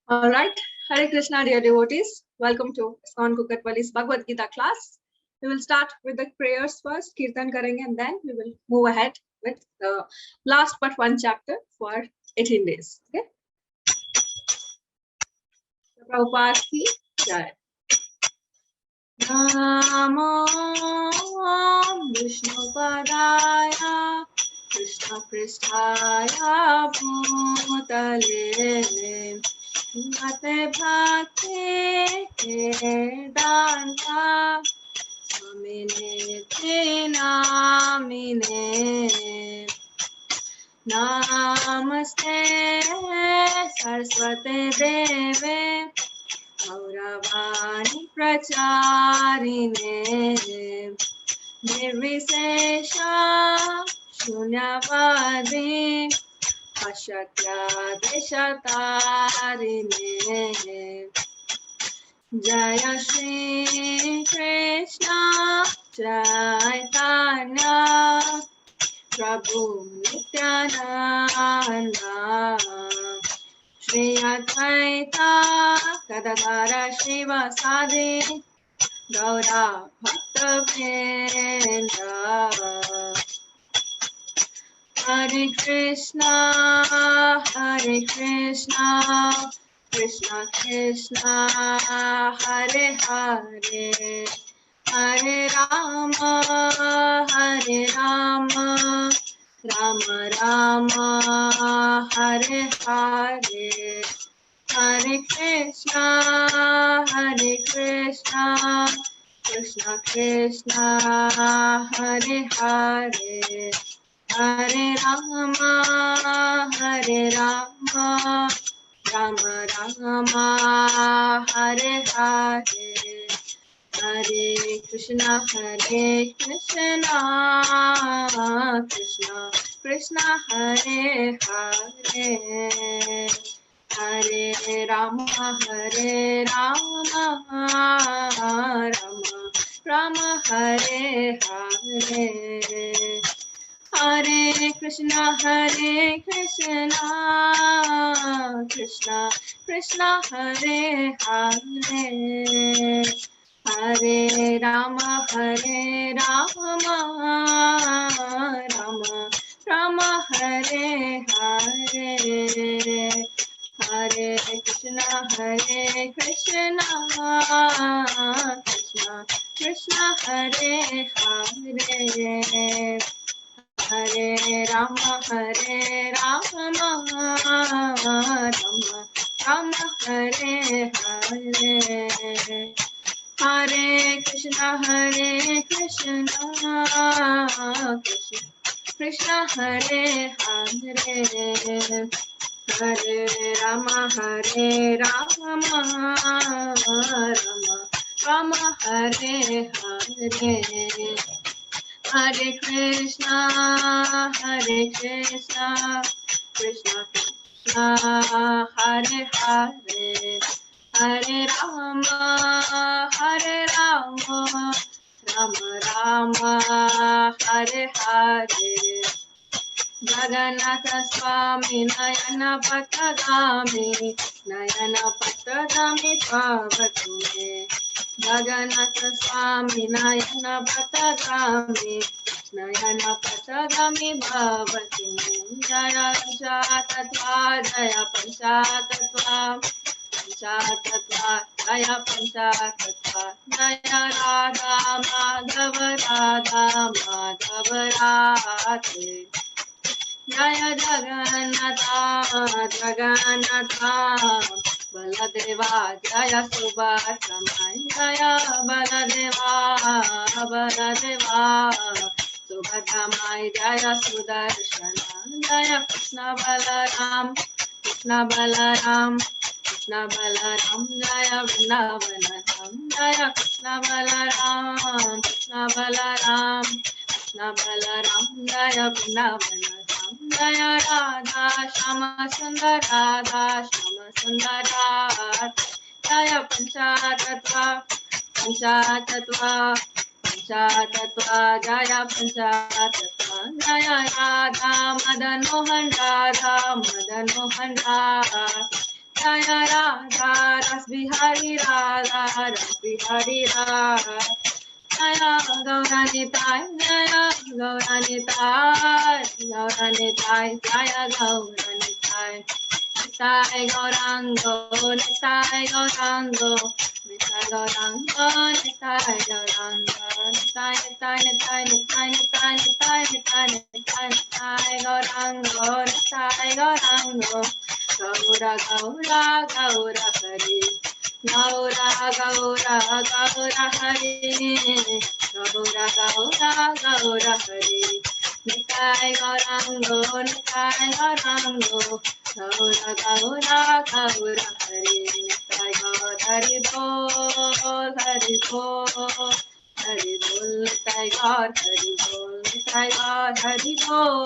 All right, Hare Krishna, dear devotees. Welcome to ISKCON Kukatwali's Bhagavad Gita class. We will start with the prayers first, Kirtan karenge, and then we will move ahead with the last but one chapter for 18 days. Okay. Prabhupada ki jai. Namo Vishnu Padaya Krishna Pristhaya Bhutale Mate Bhakti Vedanta Swamine Namine Namaste Saraswate Deve Gauravani Pracharine Nirvisesha Shunyavadi Ashakya Deshatarine Jaya Shri Krishna Chaitanya Prabhu Nityananda Shri Advaita Gadadhara Shivasadi Gaura Bhakta Vrinda Hare Krishna Krishna Krishna Hare Hare Hare Rama Rama Rama Hare Hare Hare Krishna Krishna Krishna Hare Hare Hare Rama Rama Rama Hare Hare Hare Krishna Krishna Krishna Hare Hare Hare Rama Rama Hare Hare Hare Krishna Krishna Krishna Hare Hare Hare Rama Rama Hare Hare Hare Krishna Krishna Krishna Hare Hare Hare Rama Rama Hare Hare Hare Krishna Krishna Hare Hare Hare Rama Rama Hare Hare Hare Krishna Krishna Krishna Hare Hare Hare Rama Rama Rama Hare Hare Jagannatha Swami Nayana Patagami Bhavatume Jagannatha Swami Nayana Patagami Bhavatume Jaya Panchatatva Jaya Panchatatva Jaya Panchatatva Jaya Radha Madhava Radhe Jaya Jagannatha Baladeva Jaya Subhadramai Jaya Baladeva Subhadramai Jaya Sudarshana Jaya Krishna Balaram Jaya Vrindavanam Jaya Krishna Balaram Jaya Vrindavanam Jaya Radha Shama Sundar Jaya Panchatatva Jaya Panchatatva Jaya Radha Madan Mohan Jaya Radha Ras Bihari Radha Ras Bihari Radha Jaya Gauranitai Jaya Gauranitai Gauranitai Jaya Gauranitai Nitai Gaurango Nitai Gaurango Nitai Gaurango Nitai Gaurango Nitai Nitai Nitai Nitai Nitai Nitai Nitai Nitai Nitai Gaurango Nitai Gaurango Gaura Gaura Gaura Hari Gaura Gaura Gaura Hari Gaura Gaura Gaura Hari Nitai Gaurango Nitai Gaurango Gaura Gaura Gaura Hari Nitai Gaur Hari Bol Hari Bol Hari Bol Nitai Gaur Hari Bol Nitai Gaur Hari Bol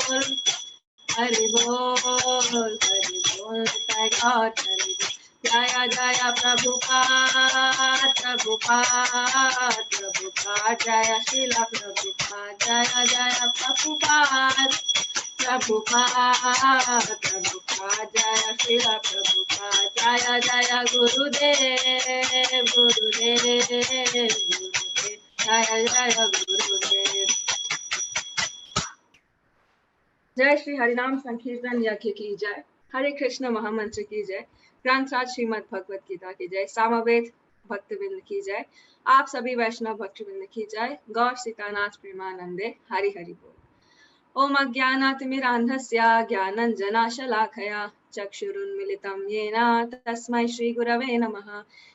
Hari Bol Hari Bol Nitai Gaur Hari Bol Jaya Jaya Prabhupada Prabhupada Prabhupada Jaya Srila Prabhupada Jaya Jaya Prabhupada Prabhupada Prabhupada Jaya Srila Prabhupada Jaya Jaya Gurudev Gurudev Gurudev Jaya Jaya Gurudev जय श्री हरिनाम संकीर्तन यज्ञ की जय हरे कृष्ण महामंत्र की जय ग्रंथराज श्रीमद् भगवत गीता की जय सामवेद भक्तवृंद की जय आप सभी वैष्णव भक्तवृंद की जय गौर सीतानाथ प्रेमानंदे हरि हरि बोल ओम अज्ञानातिमिरान्धस्य ज्ञानञ्जनाशलाखया चक्षुरुन्मिलितं येन तस्मै श्रीगुरवे नमः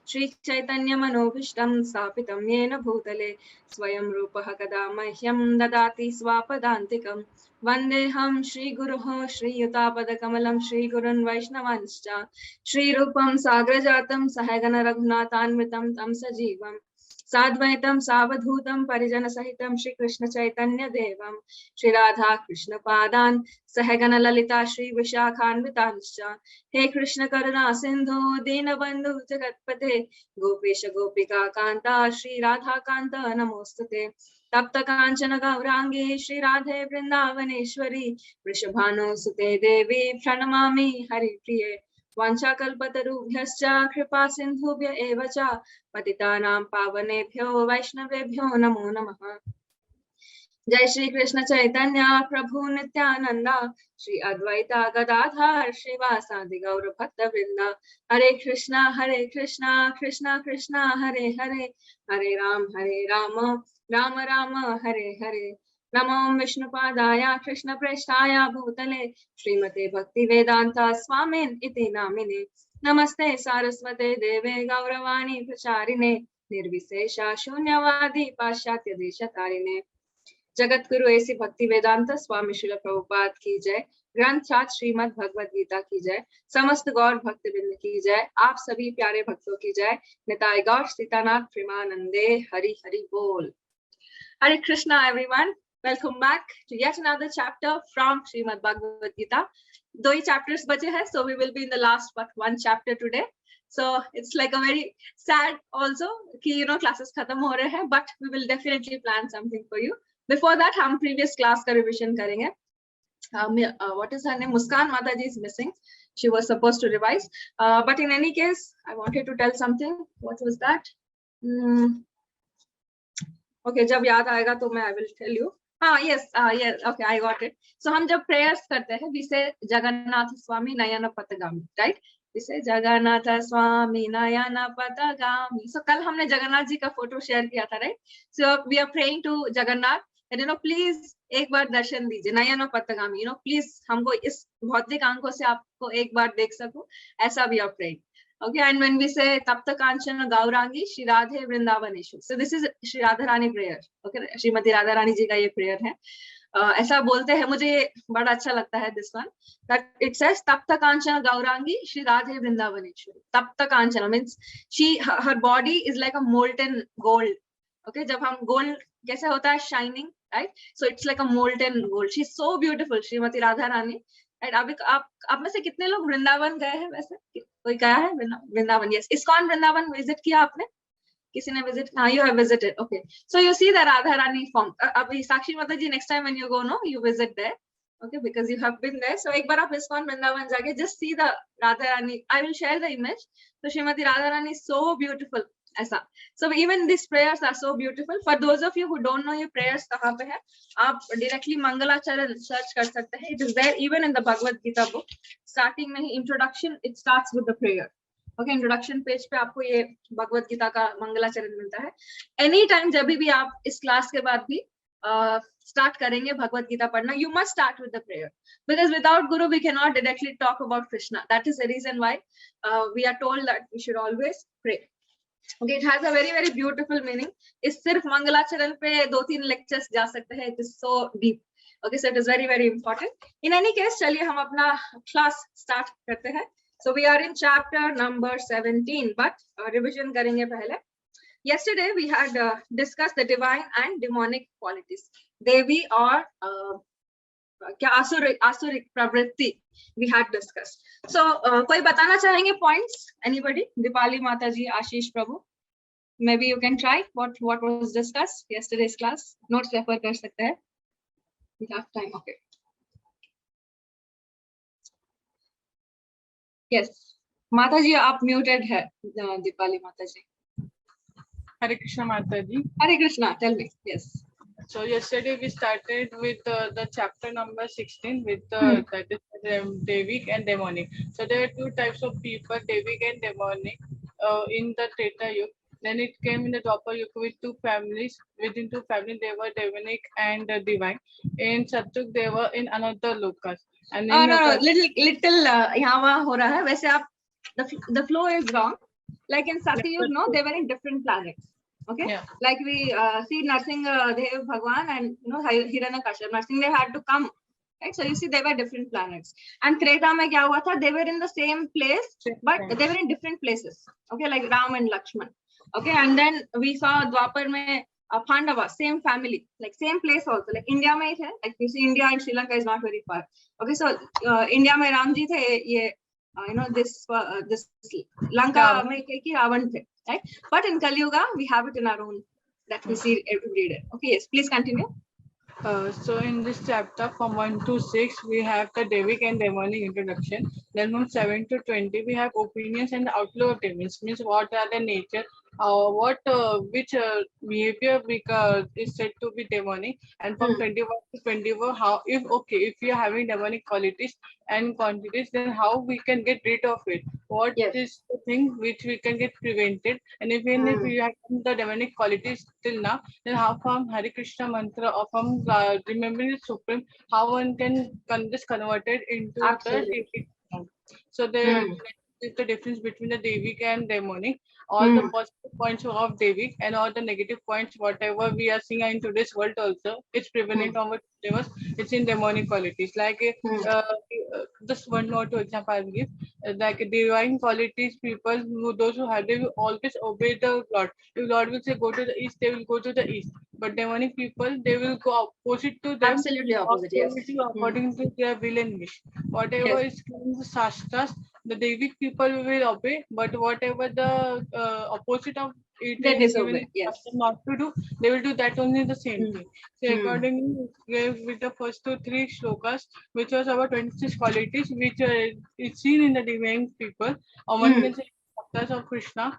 श्रीचैतन्यमनोभीष्टं स्थापितं येन भूतले स्वयं रूपः कदा मह्यं ददाति स्वापदान्तिकं वन्देऽहं श्रीगुरुः श्रीयुतापदकमलं श्रीगुरुन् वैष्णवांश्च श्रीरूपं साग्रजातं सहगण रघुनाथान्वितं तं सजीवम् साद्वैतं सावधूतं परिजनसहितं श्रीकृष्ण चैतन्य देवं श्रीराधा कृष्ण पादान् सहगण ललिता श्री विशाखान्वितांश्च हे कृष्ण करुणा सिन्धु दीनबन्धु जगत्पते गोपेश गोपिका कान्ता श्री राधा कान्त नमोस्तुते तप्त कांचन गौरांगी श्री राधे वृंदावनेश्वरी वृषभानुसुते देवी प्रणमामि हरिप्रिये वाञ्छाकल्पतरुभ्यश्च कृपा सिन्धुभ्य एव च पतितानां पावनेभ्यो वैष्णवेभ्यो नमो नमः जय श्री कृष्ण चैतन्य प्रभु नित्यानंद श्री अद्वैता गदाधर श्रीवासादि गौर भक्त वृंद हरे कृष्णा कृष्णा कृष्णा हरे हरे हरे राम राम राम हरे हरे नमो विष्णुपादाय कृष्ण प्रेष्ठाय भूतले श्रीमते भक्ति वेदांत स्वामिन् इति नामिने नमस्ते सारस्वते देवे गौरवाणी प्रचारिणे निर्विशेषा शून्यवादी पाश्चात्य देशतारिणे जगत गुरु ऐसी भक्ति वेदांत स्वामी श्रील प्रभुपाद की जय ग्रंथराज श्रीमद् भगवत गीता की जय समस्त गौर भक्त वृंद की जय आप सभी प्यारे भक्तों की जय निताय गौर सीतानाथ प्रेमानंदे हरि हरि बोल Hare Krishna everyone welcome back to yet another chapter from Srimad Bhagavad Gita. दो ही chapters बचे हैं, so we will be in the last but one chapter today. So it's like a very sad also कि classes खत्म हो रहे हैं, but we will definitely plan something for you. Before that, हम previous class का revision करेंगे. What is her name? Muskan Mataji is missing. She was supposed to revise, but in any case, I wanted to tell something. What was that? Okay, जब याद आएगा तो मैं I will tell you. Yes, okay, I got it. So हम जब prayers करते हैं, we say Jagannath Swami Nayan पथगामी, right? We say Jagannath Swami Nayan पथगामी. So कल हमने जगन्नाथ जी का फोटो शेयर किया था, right? So we are praying to Jagannath and please एक बार दर्शन दीजिए नयन पथगामी. Please हमको इस भौतिक आंखों से आपको एक बार देख सकूं, ऐसा we are praying. Okay, and when we say Tapta Kanchana Gaurangi Shri Radhe Vrindavaneshwari, so this is Shri Radha Rani prayer. Okay, Shrimati Radha Rani जी का ये prayer है. ऐसा बोलते हैं, मुझे बड़ा अच्छा लगता है this one. That it says Tapta Kanchana Gaurangi Shri Radhe Vrindavaneshwari. Tapta Kanchana means her body is like a molten gold. Okay, जब हम gold कैसे होता है shining, right? So it's like a molten gold. She's so beautiful, Shrimati Radha Rani. And अभी आप में से कितने लोग वृंदावन गए हैं? वैसे कोई गया है Vrindavan? Yes, ISKCON Vrindavan visit किया आपने? किसी ने विजिट? हाँ, you have visited. Okay, so you see the Radha Rani form. अभी साक्षी माता जी next time when you go, no, you visit there. Okay, because you have been there. So एक बार आप ISKCON Vrindavan जाके just see the Radha Rani. I will share the image. So Srimati Radha Rani is so beautiful. ऐसा. So even these prayers are so beautiful. For those of you who don't know ये prayers कहाँ पे है, आप directly Mangalacharan search कर सकते हैं. It is there even in the Bhagavad Gita book. Starting में ही introduction, it starts with the prayer. Okay, introduction page पे आपको ये भगवत गीता का मंगलाचरण मिलता है. Any time जब भी आप इस class के बाद भी start करेंगे भगवत गीता पढ़ना, you must start with the prayer, because without Guru we cannot directly talk about Krishna. That is the reason why we are told that we should always pray. Okay, it has a very very beautiful meaning. इस सिर्फ मंगलाचरण पे 2-3 lectures जा सकते हैं. It is so deep. Okay, so it is very very important. In any case, चलिए हम अपना class start करते हैं. So we are in chapter number 17, but revision करेंगे पहले. Yesterday we had discussed the divine and demonic qualities. Devi or क्या आसुरिक प्रवृत्ति we had discussed. So कोई बताना चाहेंगे points? Anybody? दीपाली माता जी, आशीष प्रभु. Maybe you can try what was discussed yesterday's class. Notes refer कर सकते हैं. We have time. Okay. Yes. माता जी आप muted है. दीपाली माता जी. Hare Krishna Mataji. Hare Krishna, tell me. Yes. So yesterday we started with the chapter number 16 with that is Devic and demonic. So there are two types of people, Devic and demonic, in the Treta Yuga. Then it came in the Dwapar Yuga with two families. Within two families, they were demonic and divine. In Satyug, they were in another lokas. And in no, little यहाँ वहाँ हो रहा है. वैसे आप the flow is wrong. Like in Satyug, no, they were in different planets. Okay, yeah. Like we see Narsingadev Bhagwan and Hiranyakashipu. Narsingadev had to come, right? So you see they were different planets. And Treta में क्या हुआ था? They were in the same place, but they were in different places. Okay, like Ram and Lakshman. Okay, and then we saw Dwapar में Pandava, same family, like same place also. Like India में ही थे. Like you see India and Sri Lanka is not very far. Okay, so India में राम जी थे, ये this Lanka में की रावण थे, right? But in Kali Yuga we have it in our own that we see every day. Okay, yes, please continue. So in this chapter from 1 to 6 we have the Devic and demonic introduction. Then from 7 to 20 we have opinions and the outlook of demons, means what are the nature, which behavior is said to be demonic. And from 21 to 24, how if we are having demonic qualities and quantities, then how we can get rid of it, what is the thing which we can get prevented. And even if we have the demonic qualities till now, then how from Hare Krishna mantra or from remembering the Supreme, how one can just convert it into Absolutely. the Devic. So there is the difference between the Devic and demonic. All the positive points of Devic and all the negative points, whatever we are seeing in today's world also, it's prevalent on whatever it's in demonic qualities. Like just one or two example I'll give. Like divine qualities, people those who have, they will always obey the Lord. If Lord will say go to the east, they will go to the east. But demonic people, they will go opposite to them. Absolutely opposite, yes. According to their will and wish. Whatever is in the Shastras, the Devic people will obey, but whatever the opposite of it they is disobey, given not to do, they will do that only the same thing. So accordingly, with the first 2-3 shlokas, which was about 26 qualities, which is seen in the divine people, or one can say avatars of Krishna.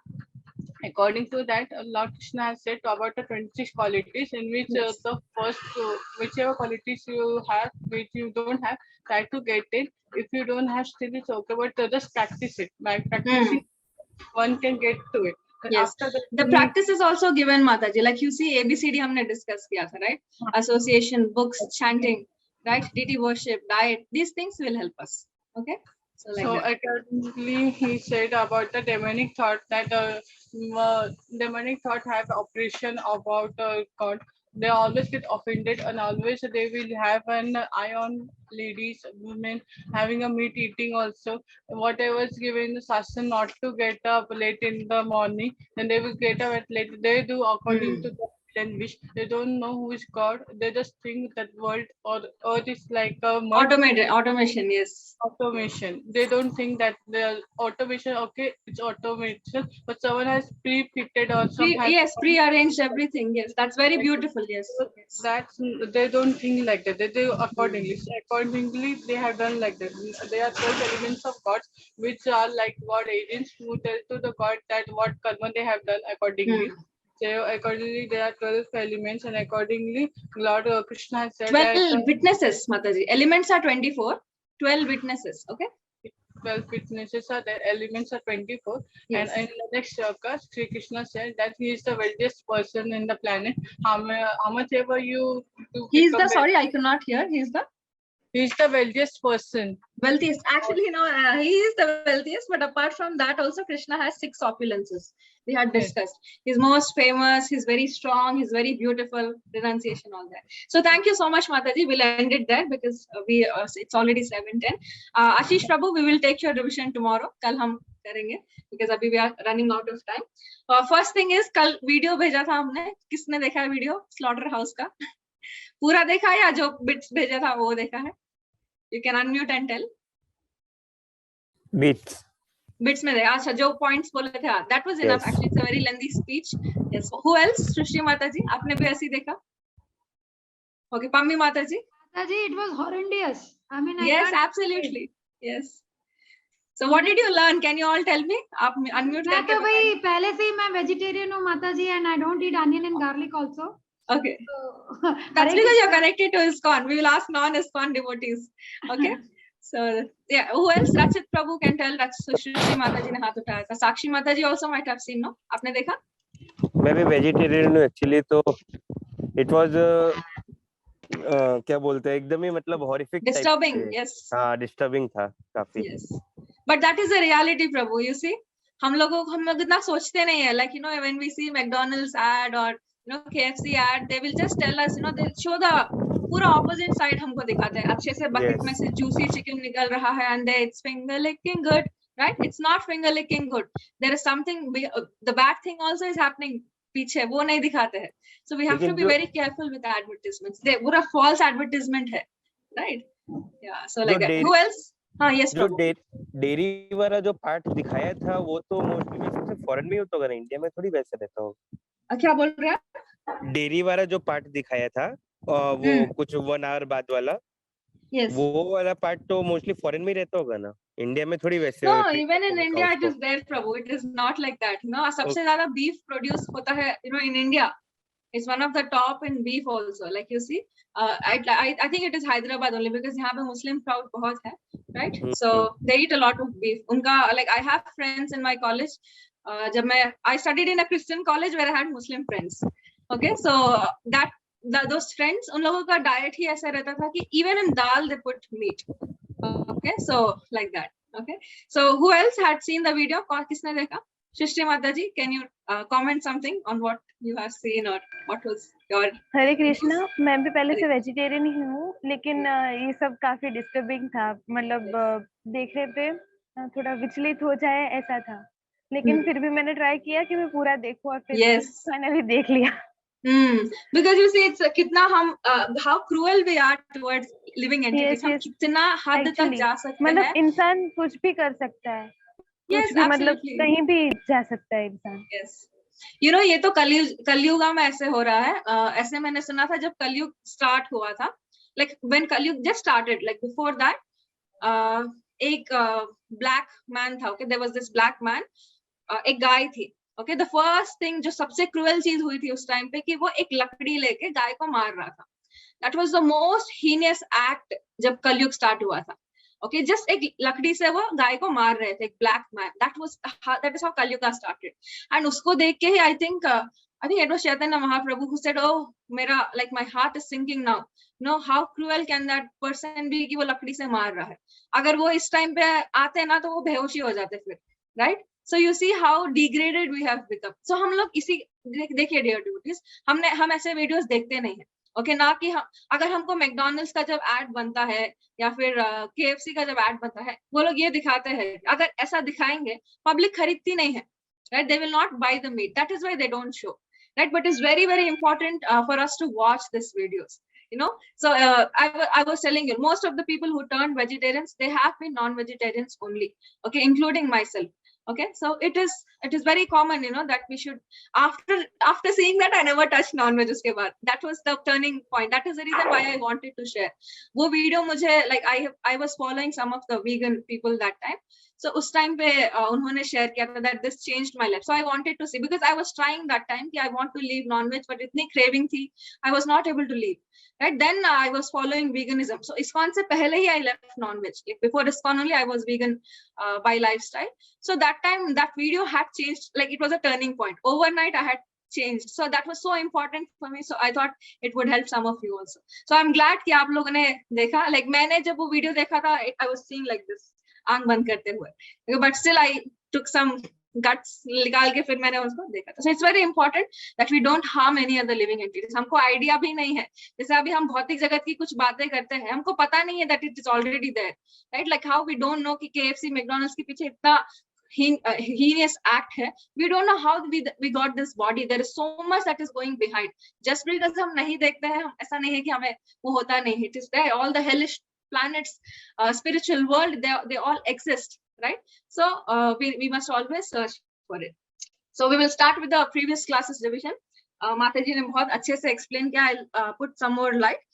According to that, Lord Krishna has said about the 26 qualities, in which the first, whichever qualities you have, which you don't have, try to get it. If you don't have, still it's okay, but just practice it. By practicing, one can get to it. Then yes, after that, the practice is also given, Mataji. Like you see, ABCD हमने discuss किया था, right? Association, books, chanting, right? Deity worship, diet. These things will help us. Okay. So accordingly, he said about the demonic thought that demonic thought have operation about God. They always get offended, and always they will have an eye on ladies, women having a meat eating also. Whatever is given the sasana not to get up late in the morning, then they will get up at late. They do according to the then wish. They don't know who is God. They just think that world or earth is like a Automation, yes. automation. They don't think that the automation, okay, it's automation, but someone has pre-fitted or some has Yes, pre-arranged everything. Yes, that's very beautiful. Yes. So that's they don't think like that. They do accordingly. So accordingly, they have done like that. There are 12 elements of gods, which are like God agents who tell to the god that what karma they have done accordingly. So accordingly, there are 12 elements, and accordingly, Lord Krishna has said 12 witnesses, Mataji. Elements are 24. 12 witnesses. Okay. 12 witnesses are there, elements are 24. Yes. And in the next chapter, Sri Krishna said that he is the wealthiest person in the planet. How much ever you do. He's the, sorry, I cannot hear. He's the wealthiest person. Wealthiest. Actually, no, he is the wealthiest, but apart from that, also Krishna has 6 opulences. We had discussed. He's most famous, he's very strong, he's very beautiful, renunciation, all that. So thank you so much, Mataji. We'll end it there because it's already 7:10. Ashish Prabhu, we will take your revision tomorrow. Kal hum karenge because abhi we are running out of time. First thing is, kal video bheja tha humne. Kisne dekha hai video? Slaughterhouse ka. पूरा देखा या जो bits भेजा था वो देखा है? You can unmute and tell. Bits में देखा. अच्छा जो points बोले थे, that was enough. Yes. Actually, it's a very lengthy speech. Yes. Who else? Srishti Mataji, आपने भी ऐसी देखा? Okay, Pammi Mataji. Mataji, it was horrendous. I mean, yes, absolutely. Yes. So what did you learn? Can you all tell me? आप unmute मैं तो भाई पहले से ही मैं vegetarian हूँ Mataji, and I don't eat onion and garlic also. Okay. So, that's because you're connected to ISKCON. We will ask non-ISKCON devotees. Okay. So yeah, who else? Rachit Prabhu can tell. That's Srishti Mataji ने हाथ उठाया था. Sakshi Mataji also might have seen, no? आपने देखा? मैं भी vegetarian हूँ actually, तो it was क्या बोलते हैं, एकदम ही मतलब horrific. Disturbing, yes. हाँ, disturbing था काफी. Yes. But that is the reality, Prabhu. You see, हम लोग इतना सोचते नहीं है. Like, you know, when we see McDonald's ad or KFC ad, they will just tell us, they'll show the पूरा opposite side हमको दिखाते हैं. अच्छे से bucket में से juicy chicken निकल रहा है and it's finger licking good, right? It's not finger licking good. There is something, the bad thing also is happening पीछे, वो नहीं दिखाते हैं. So we have to be very careful with the advertisements. They पूरा false advertisement है, right? Yeah. So like that. Who else? हाँ, yes. जो dairy वाला जो पार्ट दिखाया था वो तो मोस्टली वैसे फॉरेन में ही होता होगा, इंडिया में थोड़ी वैसे रहता होगा. क्या बोल रहे हैं? डेयरी वाला जो पार्ट दिखाया था वो कुछ 1 आवर बाद वाला, वो वाला पार्ट तो मोस्टली फॉरेन में ही रहता होगा ना, इंडिया में थोड़ी वैसे. No, even in India it is there, Prabhu. It is not like that. सबसे ज्यादा beef produce होता है, in India. It's one of the top in beef also. Like you see, I think it is Hyderabad only because यहाँ पे Muslim crowd बहुत है, right? So they eat a lot of beef. उनका, like I have friends in my college. I studied in a Christian college where I had Muslim friends. Okay, so those friends, उन लोगों का diet ही ऐसा रहता था कि even in dal they put meat. Okay, so like that. Okay, so who else had seen the video? किसने देखा? Srishti Mataji, can you comment something on what you have seen or what was your? हरे कृष्णा, मैं भी पहले से vegetarian ही हूँ, लेकिन ये सब काफी डिस्टर्बिंग था. मतलब देखने पे थोड़ा विचलित हो जाए ऐसा था, लेकिन फिर भी मैंने ट्राई किया कि मैं पूरा देखूं और फिर फाइनली देख लिया. Because you see, it's कितना हम how cruel we are towards living entities. हम कितना हद तक जा सकते हैं. मतलब इंसान कुछ भी कर सकता है. Yes, मतलब कहीं भी जा सकता है इंसान. Yes. ये तो कलयुग में ऐसे हो रहा है. ऐसे मैंने सुना था जब कलयुग स्टार्ट हुआ था. Like when कलयुग just started, like before that, एक black man था. Okay, there was this black man. एक गाय थी. Okay, the first thing जो सबसे क्रूअल चीज हुई थी उस टाइम पे कि वो एक लकड़ी लेके गाय को मार रहा था. That was the most heinous act जब कलयुग स्टार्ट हुआ था. Okay, just एक लकड़ी से वो गाय को मार रहे थे, एक black man. That is how Kalyuga started. And उसको देख के ही I think it was Chaitanya Mahaprabhu who said, oh, like my heart is sinking now. How cruel can that person be कि वो लकड़ी से मार रहा है. अगर वो इस टाइम पे आते ना तो वो बेहोशी हो जाते फिर, right? So you see how degraded we have become. So हम लोग इसी देखिए dear devotees, हम ऐसे वीडियोस देखते नहीं हैं. ओके, ना कि अगर हमको मैकडॉनल्ड्स का जब एड बनता है या फिर KFC का जब एड बनता है, वो लोग ये दिखाते हैं. अगर ऐसा दिखाएंगे, पब्लिक खरीदती नहीं है, right? They will not buy the meat. That is why they don't show. right? But it's very, very important for us to watch these videos. So I was telling you, most of the people who turned vegetarians, they have been non-vegetarians only, okay, including myself. Okay, so it is very common, that we should, after seeing that, I never touched non-veg uske baad. That was the turning point. That is the reason why I wanted to share wo video. Mujhe, like, I was following some of the vegan people that time. So उस time पे उन्होंने share किया था that this changed my life. So I wanted to see, because I was trying that time कि I want to leave non-veg, but इतनी craving थी, I was not able to leave. Right, then I was following veganism. So ISKCON se pehle hi I left non-veg. Before ISKCON only I was vegan by lifestyle. So that time that video had changed, like it was a turning point. Overnight I had changed. So that was so important for me. So I thought it would help some of you also. So I'm glad कि आप लोगों ने देखा. Like मैंने जब वो video देखा था, I was seeing like this, आंख बंद करते हुए. But still I took some guts निकाल के फिर मैंने उसको देखा था. So it's very important that we don't harm any other living entities. हमको आइडिया भी नहीं है, जैसे अभी हम भौतिक जगत की कुछ बातें करते हैं, हमको पता नहीं है that it is already there, right? Like how we don't know कि KFC, McDonald's के पीछे इतना heinous act है. We don't know how we got this body. There is so much that is going behind. Just because हम नहीं देखते हैं, ऐसा नहीं है कि हमें वो होता नहीं. It is there. All the hellish planets, spiritual world, they all exist. Right? So we must always search for it. So we will start with the previous classes division. माताजी ने बहुत अच्छे से explain किया. I'll put some more light.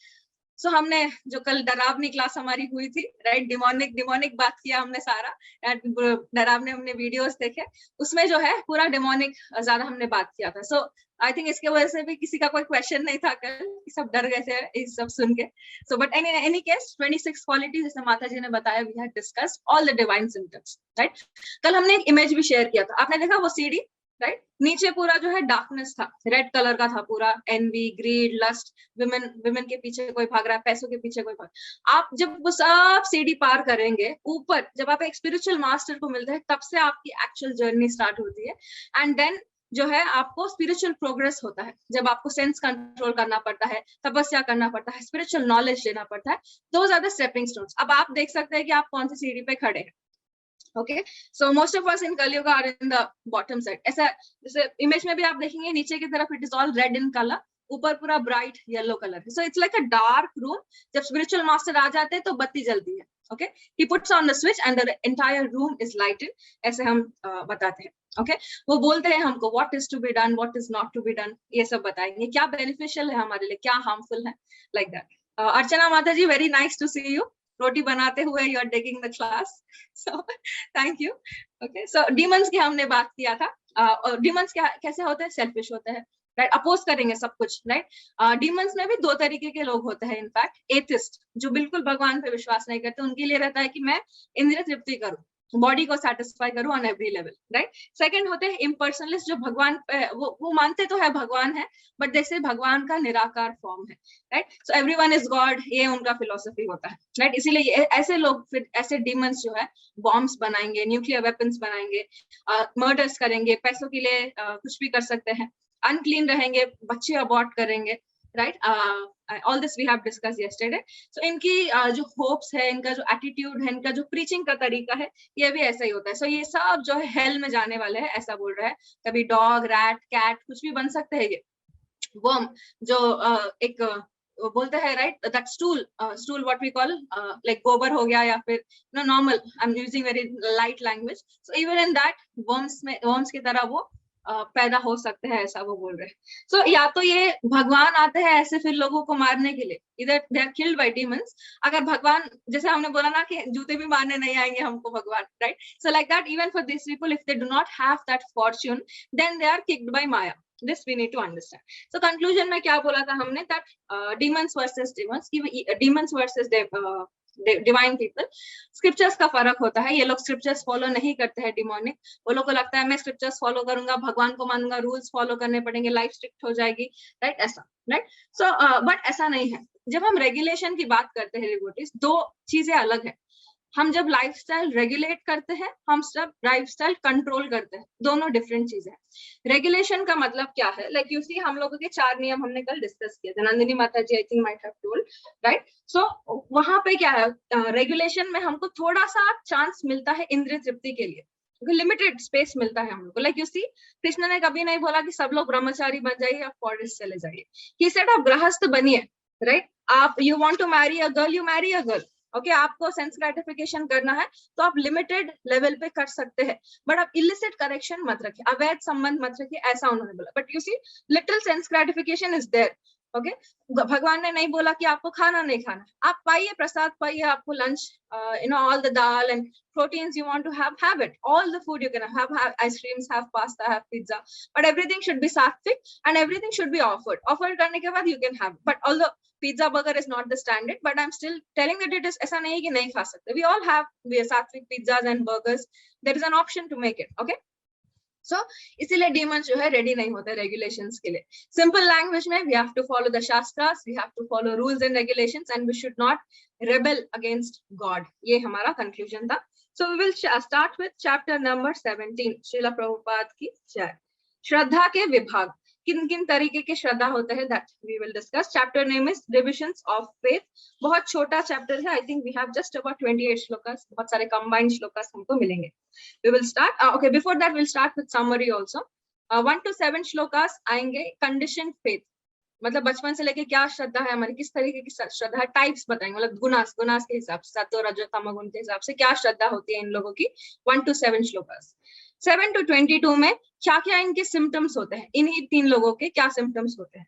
So हमने जो कल डरावनी क्लास हमारी हुई थी, राइट, डिमोनिक बात किया हमने सारा. डरावने हमने वीडियोस देखे, उसमें जो है पूरा डिमोनिक ज्यादा हमने बात किया था. सो आई थिंक इसके वजह से भी किसी का कोई क्वेश्चन नहीं था कल, सब डर गए थे इस सब सुन के. So but any case 26 qualities जैसे माता जी ने बताया, we had discussed all the divine symptoms. Right, कल हमने एक इमेज भी शेयर किया था, आपने देखा वो सीढ़ी, राइट, नीचे पूरा जो है डार्कनेस था, रेड कलर का था पूरा. एनवी, ग्रीड, लस्ट, विमेन के पीछे कोई भाग रहा है, पैसों के पीछे कोई भाग. आप जब वो सब सीढ़ी पार करेंगे ऊपर, जब आप एक स्पिरिचुअल मास्टर को मिलते हैं, तब से आपकी एक्चुअल जर्नी स्टार्ट होती है. एंड देन जो है आपको स्पिरिचुअल प्रोग्रेस होता है, जब आपको सेंस कंट्रोल करना पड़ता है, तपस्या करना पड़ता है, स्पिरिचुअल नॉलेज लेना पड़ता है. Those are the stepping stones. अब आप देख सकते हैं कि आप कौन सी सीढ़ी पे खड़े हैं. Okay, so most of us in Kali Yuga are in the bottom side. ऐसा जैसे इमेज में भी आप देखेंगे, नीचे की तरफ it is all red in color, ऊपर पूरा bright yellow color है. So it's like a dark room. जब spiritual master आ जाते हैं तो बत्ती जलती है. Okay, he puts on the switch and the entire room is lighted. ऐसे हम बताते हैं. Okay, वो बोलते हैं हमको what is to be done, what is not to be done. ये सब बताएंगे, क्या beneficial है हमारे लिए, क्या harmful है, like that. अर्चना माता जी, very nice to see you. रोटी बनाते हुए you are taking the class, so thank you. Okay, so demons की हमने बात किया था. और demons कैसे होते हैं? सेल्फिश होते हैं, राइट, अपोज करेंगे सब कुछ, राइट. demons में भी दो तरीके के लोग होते हैं. इनफैक्ट एथिस्ट, जो बिल्कुल भगवान पे विश्वास नहीं करते, उनके लिए रहता है कि मैं इंद्रिय तृप्ति करूं, बॉडी को सेटिस्फाई करूं on every level, right. Second होते हैं इम्पर्सनलिस्ट, जो भगवान वो मानते तो है भगवान है, बट जैसे भगवान का निराकार फॉर्म है, right. So everyone is God, ये उनका फिलोसफी होता है, राइट. इसीलिए ऐसे लोग, फिर ऐसे डीमंस जो है बॉम्ब्स बनाएंगे, न्यूक्लियर वेपन्स बनाएंगे, मर्डर्स करेंगे, पैसों के लिए कुछ भी कर सकते हैं, अनक्लीन रहेंगे, बच्चे अबॉर्ट करेंगे, right. all this we have discussed yesterday. So इनकी जो hopes है, इनका जो attitude है, इनका जो preaching का तरीका है, ये भी ऐसा ही होता है. So ये सब जो है hell में जाने वाले हैं, ऐसा बोल रहा है. कभी dog, rat, cat कुछ भी बन सकते हैं. ये worm जो एक बोलते हैं, right, that stool what we call like गोबर हो गया, या फिर normal, I'm using very light language. So even in that worms की तरह वो पैदा हो सकते हैं, ऐसा वो बोल रहे हैं. सो या तो ये भगवान आते हैं ऐसे फिर लोगों को मारने के लिए, इधर they are killed by demons. अगर भगवान, जैसे हमने बोला ना कि जूते भी मारने नहीं आएंगे हमको भगवान, right. So like that even for this people, if they do not have that fortune, then they are kicked by maya. This we need to understand. So conclusion में क्या बोला था हमने, that demons versus demons versus divine people, scriptures का फर्क होता है. ये लोग स्क्रिप्चर्स फॉलो नहीं करते हैं, डिमोनिक. वो लोग को लगता है मैं स्क्रिप्चर्स फॉलो करूंगा, भगवान को मानूंगा, रूल्स फॉलो करने पड़ेंगे, लाइफ स्ट्रिक्ट हो जाएगी, राइट, ऐसा, राइट. सो बट ऐसा नहीं है. जब हम रेगुलेशन की बात करते हैं डिवोटीज, दो चीजें अलग है. हम जब लाइफस्टाइल रेगुलेट करते हैं, हम सब लाइफस्टाइल कंट्रोल करते हैं, दोनों डिफरेंट चीजें हैं. रेगुलेशन का मतलब क्या है? लाइक यू सी, हम लोगों के 4 नियम हमने कल डिस्कस किए थे, नंदिनी माता ji I think might have told, right. So वहां पे क्या है, रेगुलेशन में हमको थोड़ा सा चांस मिलता है इंद्रिय तृप्ति के लिए, लिमिटेड स्पेस मिलता है हम लोग को. लाइक यू सी, कृष्ण ने कभी नहीं बोला कि सब लोग ब्रह्मचारी बन जाइए या फॉरेस्ट चले जाइए. ही सेड आप गृहस्थ बनिए, राइट. आप you want to marry a girl, you marry a girl. Okay, आपको सेंस ग्रेटिफिकेशन करना है तो आप लिमिटेड लेवल पे कर सकते हैं, बट आप इलिसिट करेक्शन मत रखिए, अवैध संबंध मत रखिए, ऐसा उन्होंने बोला. But you see, little sense gratification is there. Okay, भगवान ने नहीं बोला कि आपको खाना नहीं खाना. आप पाइए, प्रसाद पाइए, आपको lunch, all the dal and proteins you want to have it. All the food you can have ice creams, have pasta, have pizza, but everything should be sattvic and everything should be offered करने के बाद you can have. But although pizza burger is not the standard, but I'm still telling that it is ऐसा नहीं कि नहीं खा सकते. We all have sattvic pizzas and burgers. There is an option to make it. Okay. So इसीलिए demons जो है ready नहीं होते regulations के लिए. Simple language में we have to follow the shastras, we have to follow rules and regulations, and we should not rebel against God. ये हमारा conclusion था. So we will start with chapter number 17. Srila Prabhupada की जय. श्रद्धा के विभाग, किन किन तरीके के श्रद्धा होते हैं, that we will discuss. Chapter name is Divisions of Faith. बहुत छोटा chapter है. I think we have just about 28 shlokas. बहुत सारे combined shlokas हमको मिलेंगे. We will start. Okay, before that we'll start with summary also. 1 to 7 shlokas आएंगे. Conditioned faith, मतलब बचपन से लेके क्या श्रद्धा है हमारी, किस तरीके की श्रद्धा है, टाइप्स बताएंगे, मतलब गुणास के हिसाब से, सत्व रजो तम गुण के हिसाब से क्या श्रद्धा होती है इन लोगों की. 1 to 7 श्लोकास. 7 to 22 में क्या क्या इनके सिम्टम्स होते हैं, इन्हीं 3 लोगों के क्या सिम्टम्स होते हैं.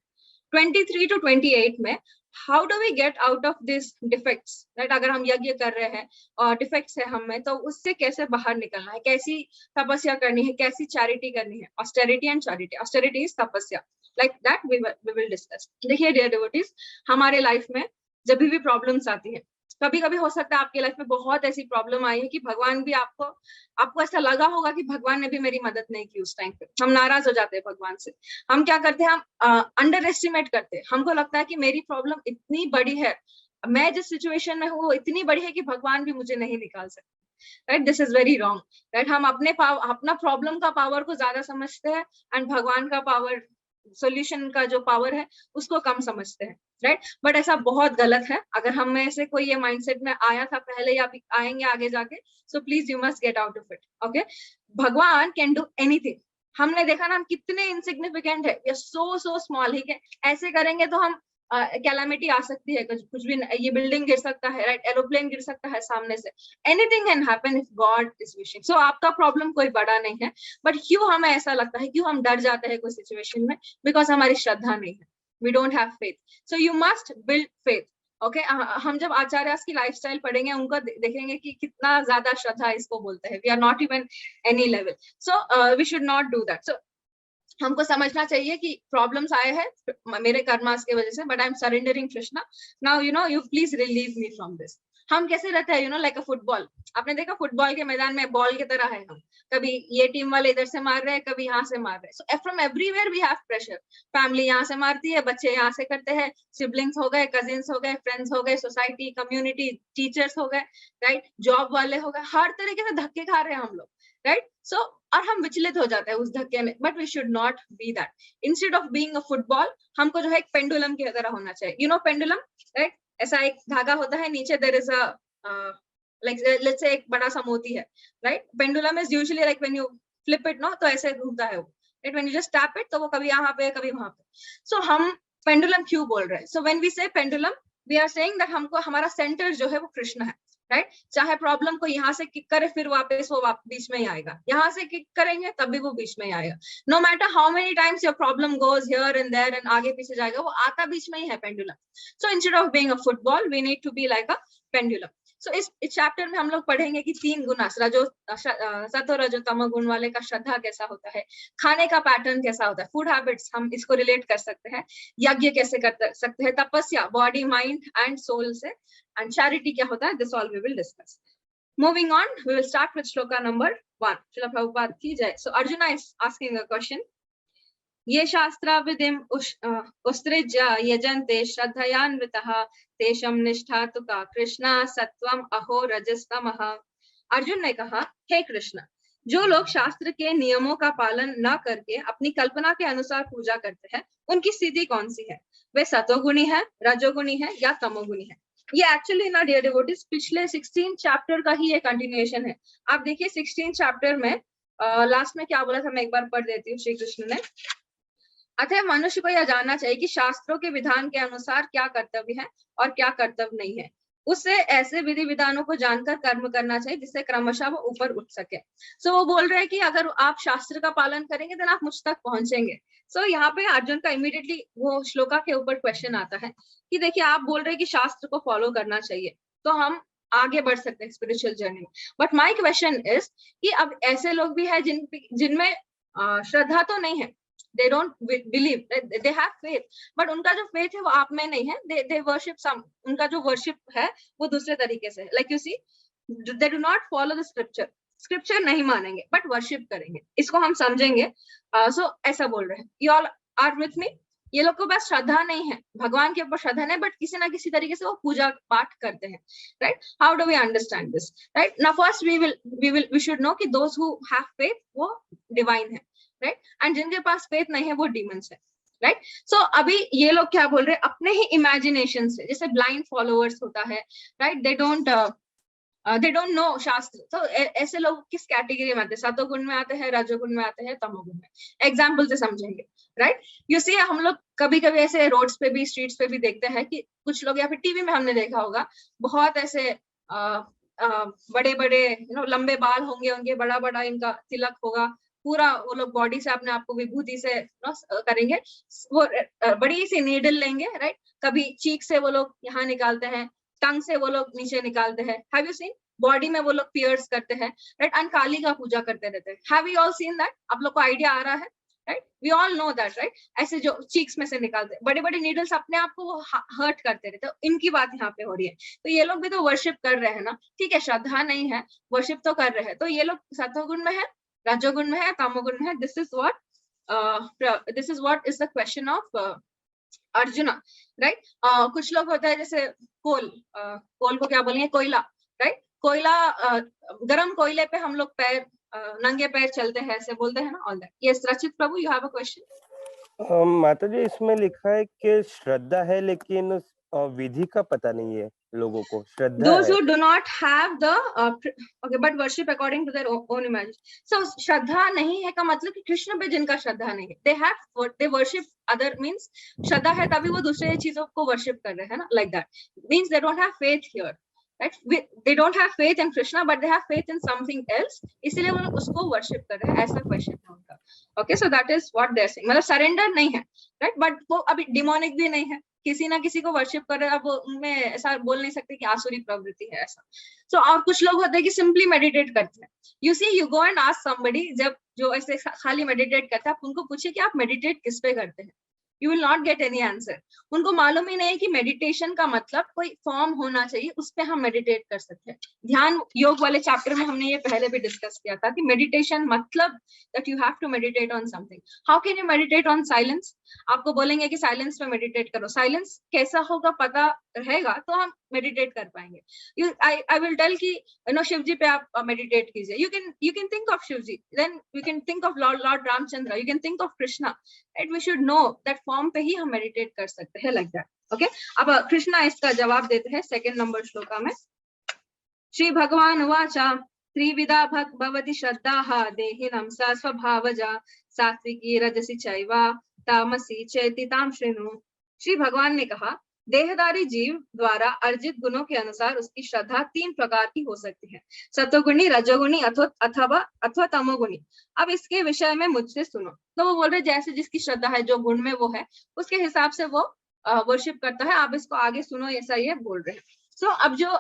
23 to 28 में how do we get out of this defects, right. अगर हम यज्ञ कर रहे हैं और डिफेक्ट्स है हम में, तो उससे कैसे बाहर निकलना है, कैसी तपस्या करनी है, कैसी चैरिटी करनी है. Austerity and charity. Austerity is तपस्या. Like that we will discuss. देखिए dear devotees, हमारे लाइफ में जब भी प्रॉब्लम्स आती है, कभी कभी हो सकता है आपकी लाइफ में बहुत ऐसी प्रॉब्लम आई है कि भगवान भी आपको ऐसा लगा होगा कि भगवान ने भी मेरी मदद नहीं की उस टाइम पे. हम नाराज हो जाते हैं भगवान से. हम क्या करते हैं, हम अंडर एस्टिमेट करते हैं. हमको लगता है कि मेरी प्रॉब्लम इतनी बड़ी है, मैं जिस सिचुएशन में हूँ वो इतनी बड़ी है कि भगवान भी मुझे नहीं निकाल सकते. Right, this is very wrong. Right, हम अपना प्रॉब्लम का पावर को ज्यादा समझते हैं एंड भगवान का पावर, सॉल्यूशन का जो पावर है उसको कम समझते हैं. राइट, बट ऐसा बहुत गलत है. अगर हम में से कोई ये माइंडसेट में आया था पहले या आएंगे आगे जाके, so please you must get out of it. Okay, भगवान कैन डू एनीथिंग. हमने देखा ना हम कितने इनसिग्निफिकेंट है, वी आर सो स्मॉल. ठीक है, ऐसे करेंगे तो हम कैलामिटी आ सकती है, कुछ भी, ये बिल्डिंग गिर सकता है, राइट, एरोप्लेन गिर सकता है सामने से. Anything can happen if God is wishing. So आपका प्रॉब्लम कोई बड़ा नहीं है, बट क्यों हमें ऐसा लगता है, क्यों हम डर जाते हैं कोई सिचुएशन में, बिकॉज हमारी श्रद्धा नहीं है. We don't have faith. So you must build faith. Okay, हम जब आचार्य की लाइफस्टाइल पढ़ेंगे उनको देखेंगे कि कितना ज्यादा श्रद्धा इसको बोलते हैं. We are not even any level. So we should not do that. So हमको समझना चाहिए कि प्रॉब्लम्स आए हैं मेरे कर्मास की वजह से, but I am surrendering Krishna now, you please relieve me from this. हम कैसे रहते हैं, लाइक अ फुटबॉल. आपने देखा फुटबॉल के मैदान में बॉल की तरह है हम, कभी ये टीम वाले इधर से मार रहे हैं, कभी यहाँ से मार रहे हैं. So from everywhere we have pressure. Family यहाँ से मारती है, बच्चे यहाँ से करते हैं, सिबलिंग्स हो गए, कजिन्स हो गए, फ्रेंड्स हो गए, सोसाइटी, कम्युनिटी, टीचर्स हो गए, राइट, जॉब वाले हो गए, हर तरीके से धक्के खा रहे हैं हम लोग. राइट, सो और हम विचलित हो जाते हैं उस धक्के में, but we should not be that. Instead of being a football, हमको जो है एक पेंडुलम की तरह होना चाहिए. पेंडुलम, राइट, ऐसा एक धागा होता है, नीचे there is a like let's say एक बड़ा सा मोती है, right. Pendulum is usually like when you flip it, no, तो ऐसे घूमता है वो, right. When you just tap it तो वो कभी यहाँ पे कभी वहां पे. सो हम पेंडुलम क्यों बोल रहे हैं? So when we say pendulum, we are saying that हमको हमारा सेंटर जो है वो कृष्ण है. राइट, चाहे प्रॉब्लम को यहाँ से किक करे फिर वापस वो बीच में ही आएगा, यहाँ से किक करेंगे तब भी वो बीच में ही आएगा. No matter how many times your problem goes here and there and आगे पीछे जाएगा, वो आता बीच में ही है, pendulum. So instead of being a football we need to be like a pendulum. So इस चैप्टर में हम लोग पढ़ेंगे कि 3 गुण, सत्व रजो तमो गुण वाले का श्रद्धा कैसा होता है, खाने का पैटर्न कैसा होता है, फूड हैबिट्स हम इसको रिलेट कर सकते हैं, यज्ञ कैसे कर सकते हैं, तपस्या बॉडी माइंड एंड सोल से, एंड चैरिटी क्या होता है. This all we will discuss. Moving on, we will start with shloka number 1. Srila Prabhupada की जय. So Arjuna is asking a question. ये शास्त्रा विधिम उस्त्रिज्य यजन्ते श्रद्धयान्वितः तेषां निष्ठा तु का कृष्णा सत्वम अहो रजस्तमः. अर्जुन ने कहा, हे कृष्ण, जो लोग शास्त्र के नियमों का पालन न करके अपनी कल्पना के अनुसार पूजा करते हैं, उनकी स्थिति कौन सी है? वे सतोगुणी है, रजोगुणी है या तमोगुणी है? ये एक्चुअली ना डियर डिवोटीज पिछले 16 चैप्टर का ही ये कंटिन्यूएशन है। आप देखिए 16 चैप्टर में लास्ट में क्या बोला था, मैं एक बार पढ़ देती हूँ। श्री कृष्ण ने, अतः मनुष्य को यह जानना चाहिए कि शास्त्रों के विधान के अनुसार क्या कर्तव्य है और क्या कर्तव्य नहीं है। उससे ऐसे विधि विधानों को जानकर कर्म करना चाहिए जिससे क्रमशः वो ऊपर उठ सके। सो वो बोल रहे हैं कि अगर आप शास्त्र का पालन करेंगे तो आप मुझ तक पहुंचेंगे। सो यहाँ पे अर्जुन का इमीडिएटली वो श्लोका के ऊपर क्वेश्चन आता है कि देखिए आप बोल रहे हैं कि शास्त्र को फॉलो करना चाहिए तो हम आगे बढ़ सकते हैं स्पिरिचुअल जर्नी में। बट माय क्वेश्चन इज कि अब ऐसे लोग भी है जिनमें श्रद्धा तो नहीं है, they don't believe, they have faith, but उनका जो faith है वो आप में नहीं है, they worship some, उनका जो worship है वो दूसरे तरीके से, like you see they do not follow the scripture नहीं मानेंगे but worship करेंगे। इसको हम समझेंगे। So ऐसा बोल रहे हैं। you all are with me? ये लोग को बस श्रद्धा नहीं है, भगवान के ऊपर श्रद्धा नहीं, बट किसी ना किसी तरीके से वो पूजा पाठ करते हैं, right? How do we understand this, right? Now first we should know कि those who have faith वो divine है, राइट, एंड जिनके पास फेथ नहीं है वो डीमंस है, राइट। सो अभी ये लोग क्या बोल रहे हैं, अपने ही इमेजिनेशन से, जैसे ब्लाइंड फॉलोअर्स होता है, राइट, दे डोंट नो शास्त्र। तो ऐसे लोग किस कैटेगरी में आते हैं, सतोगुण में आते हैं, रजोगुण में आते हैं, तमोगुण में। एग्जाम्पल से समझेंगे, राइट। यू सी हम लोग कभी कभी ऐसे रोड्स पे भी, स्ट्रीट्स पे भी देखते हैं कि कुछ लोग, या फिर टीवी में हमने देखा होगा, बहुत ऐसे बड़े बड़े लंबे बाल होंगे उनके, बड़ा बड़ा इनका तिलक होगा, पूरा वो लोग बॉडी से अपने आप को विभूति से करेंगे, वो बड़ी सी नीडल लेंगे, राइट, कभी चीक से वो लोग यहाँ निकालते हैं, टंग से वो लोग नीचे निकालते हैं, हैव यू सीन, बॉडी में वो लोग पियर्स करते हैं, राइट, एंड काली का पूजा करते रहते हैं। Have you all seen that? आप लोग को आइडिया आ रहा है, right, we all know that, right. ऐसे जो चीक्स में से निकालते हैं, बड़े बड़े नीडल्स अपने आप को हर्ट करते रहते हैं। तो इनकी बात यहाँ पे हो रही है। तो ये लोग भी तो वर्शिप कर रहे हैं ना, ठीक है, श्रद्धा नहीं है, वर्शिप तो कर रहे हैं। तो ये लोग सतोगुण में है, रजोगुण में है, तमोगुण में है। This is what is the question of arjuna, right. कुछ लोग होता है जैसे कोल को क्या बोलेंगे, कोयला, राइट, कोयला, गरम कोयले पे हम लोग पैर, नंगे पैर चलते हैं, ऐसे बोलते हैं ना, ऑल दैट। यस रचित प्रभु, यू हैव अ क्वेश्चन। माता जी, इसमें लिखा है कि श्रद्धा है लेकिन विधि का पता नहीं है लोगों को। श्रद्धा those who do not have the okay but worship according to their own imagination. So श्रद्धा नहीं है का मतलब कि कृष्ण पे जिनका श्रद्धा नहीं है, they worship other, means श्रद्धा है तभी वो दूसरे चीजों को वर्शिप कर रहे हैं ना, like that means they don't have faith here, right? They don't have faith in Krishna but they have faith in something else, इसलिए वो लोग उसको वर्शिप कर रहे हैं, ऐसा क्वेश्चन है उनका। Okay, so that is what they're saying, मतलब सरेंडर नहीं है, right, but वो अभी डिमोनिक भी नहीं है, किसी ना किसी को वर्शिप कर रहे हैं। अब उनमें ऐसा बोल नहीं सकते कि आसुरी प्रवृत्ति है ऐसा। सो और कुछ लोग होते हैं कि सिंपली मेडिटेट करते हैं। You see, you go and ask somebody, जब जो ऐसे खाली मेडिटेट करता है, आप उनको पूछिए कि आप मेडिटेट किस पे करते हैं, you will not get any answer. उनको मालूम ही नहीं है कि मेडिटेशन का मतलब कोई फॉर्म होना चाहिए, उस पे हम मेडिटेट कर सकते हैं। ध्यान योग वाले चैप्टर में हमने ये पहले भी डिस्कस किया था कि मेडिटेशन मतलब that you have to meditate on something. How can you meditate on silence? आपको बोलेंगे कि साइलेंस में मेडिटेट करो, साइलेंस कैसा होगा पता रहेगा तो हम मेडिटेट कर पाएंगे। आई विल टेल कि शिव जी पे आप मेडिटेट कीजिए, you can think of Shiv ji, then you can think of lord Ramchandra, you can think of Krishna, right. We should know that form पे ही हम मेडिटेट कर सकते हैं, लाइक दैट। ओके, अब कृष्णा इसका जवाब देते हैं सेकंड नंबर श्लोका में। श्री भगवान वाचा त्रिविधा भवति श्रद्धा देहिनम सा स्वभावजा सात्विकी रजसी चैवा तामसी चेति ताम श्रेणु। श्री भगवान ने कहा, देहधारी जीव द्वारा अर्जित गुणों के अनुसार उसकी श्रद्धा 3 प्रकार की हो सकती है, सतोगुणी, रजोगुणी अथवा तमोगुणी। अब इसके विषय में मुझसे सुनो। तो वो बोल रहे जैसे जिसकी श्रद्धा है, जो गुण में वो है, उसके हिसाब से वो वर्शिप करता है। आप इसको आगे सुनो, ऐसा ये बोल रहे हैं। सो अब जो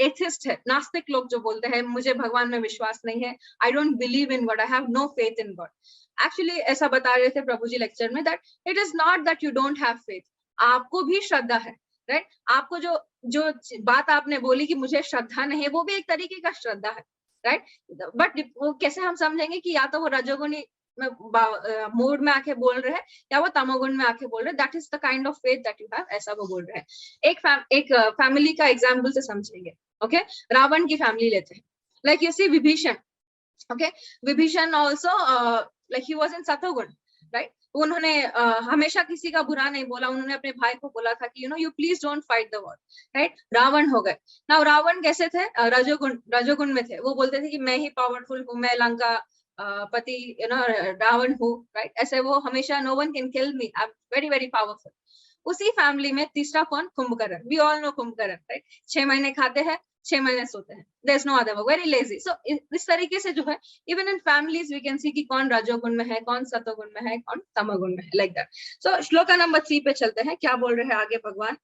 एथिस्ट है, नास्तिक लोग जो बोलते हैं मुझे भगवान में विश्वास नहीं है, I don't believe in God, I have no faith in God. Actually ऐसा बता रहे थे प्रभु जी लेक्चर में that it is not that you don't have faith, आपको भी श्रद्धा है, राइट। आपको जो बात आपने बोली कि मुझे श्रद्धा नहीं है, वो भी एक तरीके का श्रद्धा है, राइट। बट वो कैसे हम समझेंगे कि या तो वो रजोगुणी मूड में आके बोल रहे हैं या वो तमोगुण में आके बोल रहे हैं, that is the kind of faith that you have, ऐसा वो बोल रहे हैं। एक फैमिली का एग्जाम्पल से समझेंगे। ओके, रावण की फैमिली लेते हैं, like you see Vibhishan. Okay, Vibhishan also like he was in Satogun, right? उन्होंने हमेशा किसी का बुरा नहीं बोला, उन्होंने अपने भाई को बोला था कि you please don't fight the war, right. Ravan हो गए। नाउ रावण कैसे थे? रजोगुण में थे। वो बोलते थे कि मैं ही पावरफुल हूँ, मैं लंका पति रावण हूँ, राइट। ऐसे वो हमेशा no one can kill me, I am very very powerful. उसी फैमिली में तीसरा कौन? Kumbhakarna. We all know Kumbhakarna, right. 6 महीने खाते हैं, 6 महीने सोते हैं, there is no other, very lazy. So इस तरीके से जो है even in families we can see कि कौन रजोगुण में है, कौन सतोगुण में है, कौन तमोगुण में है, like that. So shloka number 3 पे चलते हैं। क्या बोल रहे हैं आगे भगवान?